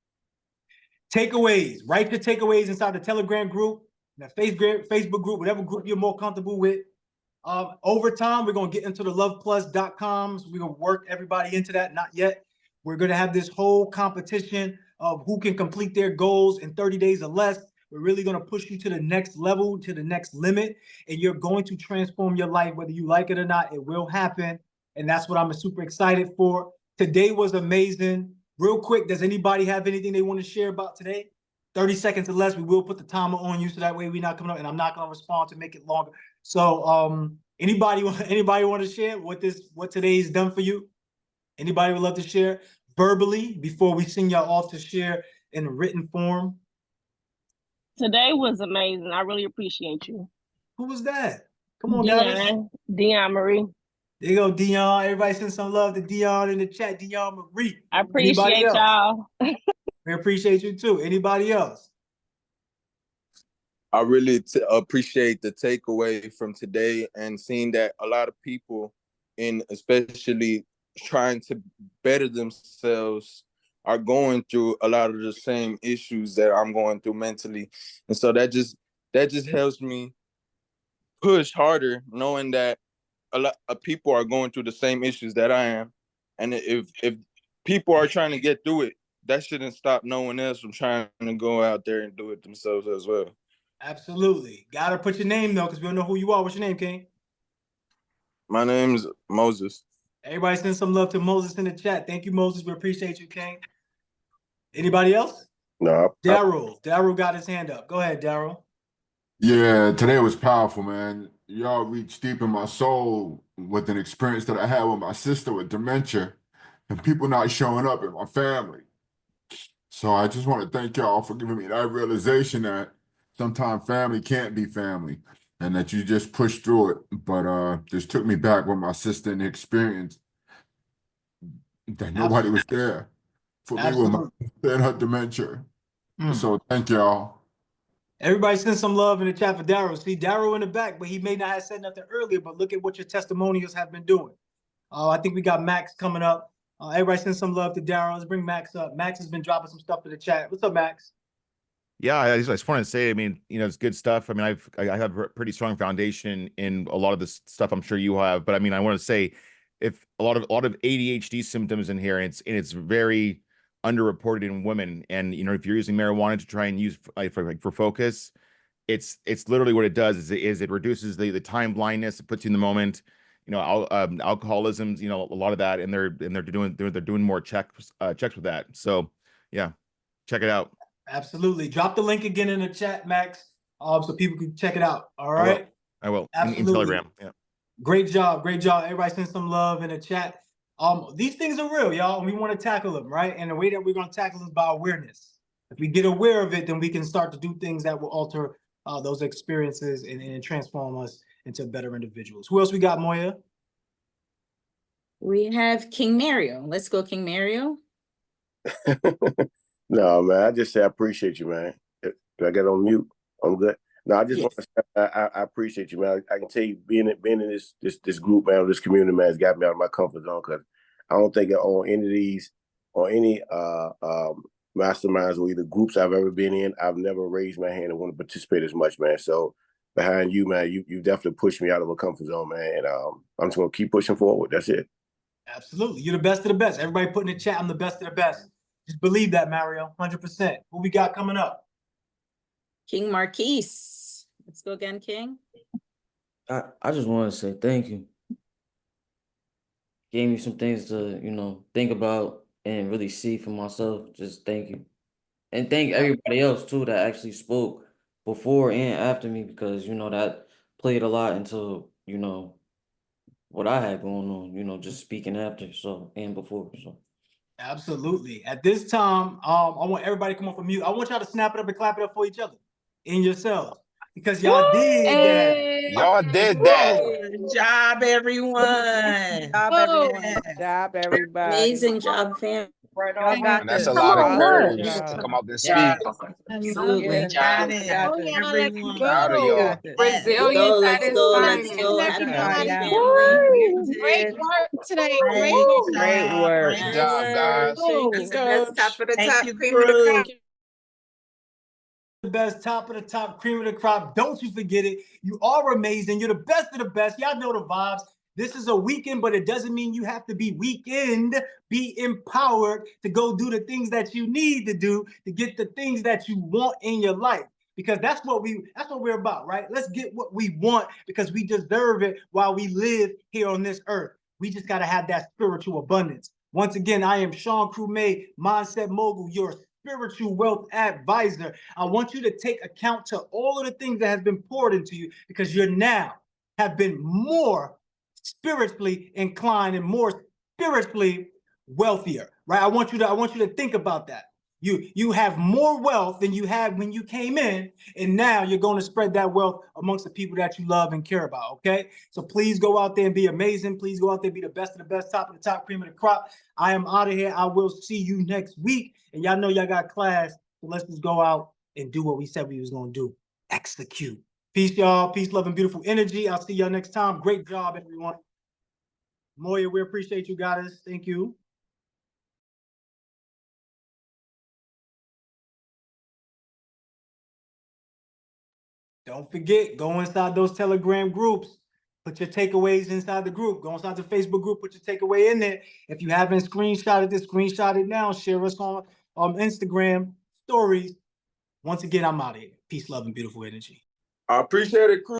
Takeaways. Write your takeaways inside the Telegram group, the Facebook group, whatever group you're more comfortable with. Over time, we're going to get into the luhvplus.coms. We're going to work everybody into that. Not yet. We're going to have this whole competition of who can complete their goals in 30 days or less. We're really going to push you to the next level, to the next limit, and you're going to transform your life, whether you like it or not. It will happen, and that's what I'm super excited for. Today was amazing. Real quick, does anybody have anything they want to share about today? 30 seconds or less. We will put the timer on you so that way we're not coming up, and I'm not going to respond to make it longer. So anybody want to share what today's done for you? Anybody would love to share verbally before we send y'all off to share in written form? Today was amazing. I really appreciate you. Who was that? Come on, guys. Dion Marie. There you go, Dion. Everybody send some love to Dion in the chat. Dion Marie. I appreciate y'all. We appreciate you too. Anybody else? I really appreciate the takeaway from today and seeing that a lot of people, in especially trying to better themselves, are going through a lot of the same issues that I'm going through mentally. And so that just helps me push harder, knowing that a lot of people are going through the same issues that I am. And if people are trying to get through it, that shouldn't stop no one else from trying to go out there and do it themselves as well. Absolutely. Gotta put your name though, because we don't know who you are. What's your name, King? My name's Moses. Everybody send some love to Moses in the chat. Thank you, Moses. We appreciate you, King. Anybody else? No. Daryl. Daryl got his hand up. Go ahead, Daryl. Yeah, today was powerful, man. Y'all reached deep in my soul with an experience that I had with my sister with dementia and people not showing up in my family. So I just want to thank y'all for giving me that realization that sometimes family can't be family and that you just push through it. But this took me back with my sister and the experience that nobody was there for me with my sister and her dementia. So thank y'all. Everybody send some love in the chat for Daryl. See, Daryl in the back, but he may not have said nothing earlier, but look at what your testimonials have been doing. I think we got Max coming up. Everybody send some love to Daryl. Let's bring Max up. Max has been dropping some stuff in the chat. What's up, Max? Yeah, I just wanted to say, I mean, you know, it's good stuff. I mean, I have a pretty strong foundation in a lot of this stuff. I'm sure you have, but I mean, I want to say, if a lot of ADHD symptoms in here, and it's very underreported in women. And you know, if you're using marijuana to try and use for focus, it's literally what it does is it reduces the time blindness. It puts you in the moment. You know, alcoholism, you know, a lot of that, and they're doing more checks with that. So yeah, check it out. Absolutely. Drop the link again in the chat, Max, so people can check it out. All right. I will. Absolutely. In Telegram. Yeah. Great job. Great job. Everybody send some love in the chat. These things are real, y'all, and we want to tackle them, right? And the way that we're going to tackle them is by awareness. If we get aware of it, then we can start to do things that will alter those experiences and transform us into better individuals. Who else we got, Moya? We have King Mario. Let's go, King Mario. No, man, I just say I appreciate you, man. Do I get on mute? I'm good. No, I just want to say I appreciate you, man. I can tell you being in this group, man, this community, man, has got me out of my comfort zone, because I don't think on any of these or any masterminds or either groups I've ever been in, I've never raised my hand and want to participate as much, man. So behind you, man, you definitely pushed me out of my comfort zone, man. And I'm just gonna keep pushing forward. That's it. Absolutely. You're the best of the best. Everybody put in the chat, I'm the best of the best. Just believe that, Mario, 100%. Who we got coming up? King Marquise. Let's go again, King. I just want to say thank you. Gave me some things to, you know, think about and really see for myself. Just thank you. And thank everybody else too that actually spoke before and after me, because, you know, that played a lot into, you know, what I had going on, you know, just speaking after, so, and before, so. Absolutely. At this time, I want everybody to come off of mute. I want y'all to snap it up and clap it up for each other in yourselves, because y'all did that. Y'all did that. Good job, everyone. Good job, everybody. Amazing job, fam. Y'all got And that's this. a lot of Awesome courage job. to come out and speak. Yeah. Absolutely. Got it. Got this. Everyone. Proud of y'all. Let's go, let's go, let's go. Happy Friday, family. Great work today. Great Great work. Great job, guys. That's the best top of the Thank top, you, cream of the crop. The best, top of the top, cream of the crop. Don't you forget it. You are amazing. You're the best of the best. Y'all know the vibes. This is a weekend, but it doesn't mean you have to be weekend. Be empowered to go do the things that you need to do to get the things that you want in your life. Because that's what we're about, right? Let's get what we want, because we deserve it while we live here on this earth. We just got to have that spiritual abundance. Once again, I am Sean Crewmay, Mindset Mogul, your spiritual wealth advisor. I want you to take account to all of the things that have been poured into you, because you're now have been more spiritually inclined and more spiritually wealthier, right? I want you to think about that. You have more wealth than you had when you came in, and now you're going to spread that wealth amongst the people that you love and care about, okay? So please go out there and be amazing. Please go out there and be the best of the best, top of the top, cream of the crop. I am out of here. I will see you next week. And y'all know y'all got class, so let's just go out and do what we said we was going to do. Execute. Peace, y'all. Peace, love, and beautiful energy. I'll see y'all next time. Great job, everyone. Moya, we appreciate you guys. Thank you. Don't forget, go inside those Telegram groups. Put your takeaways inside the group. Go inside the Facebook group, put your takeaway in there. If you haven't screenshotted this, screenshot it now. Share us on Instagram stories. Once again, I'm out of here. Peace, love, and beautiful energy. I appreciate it, crew.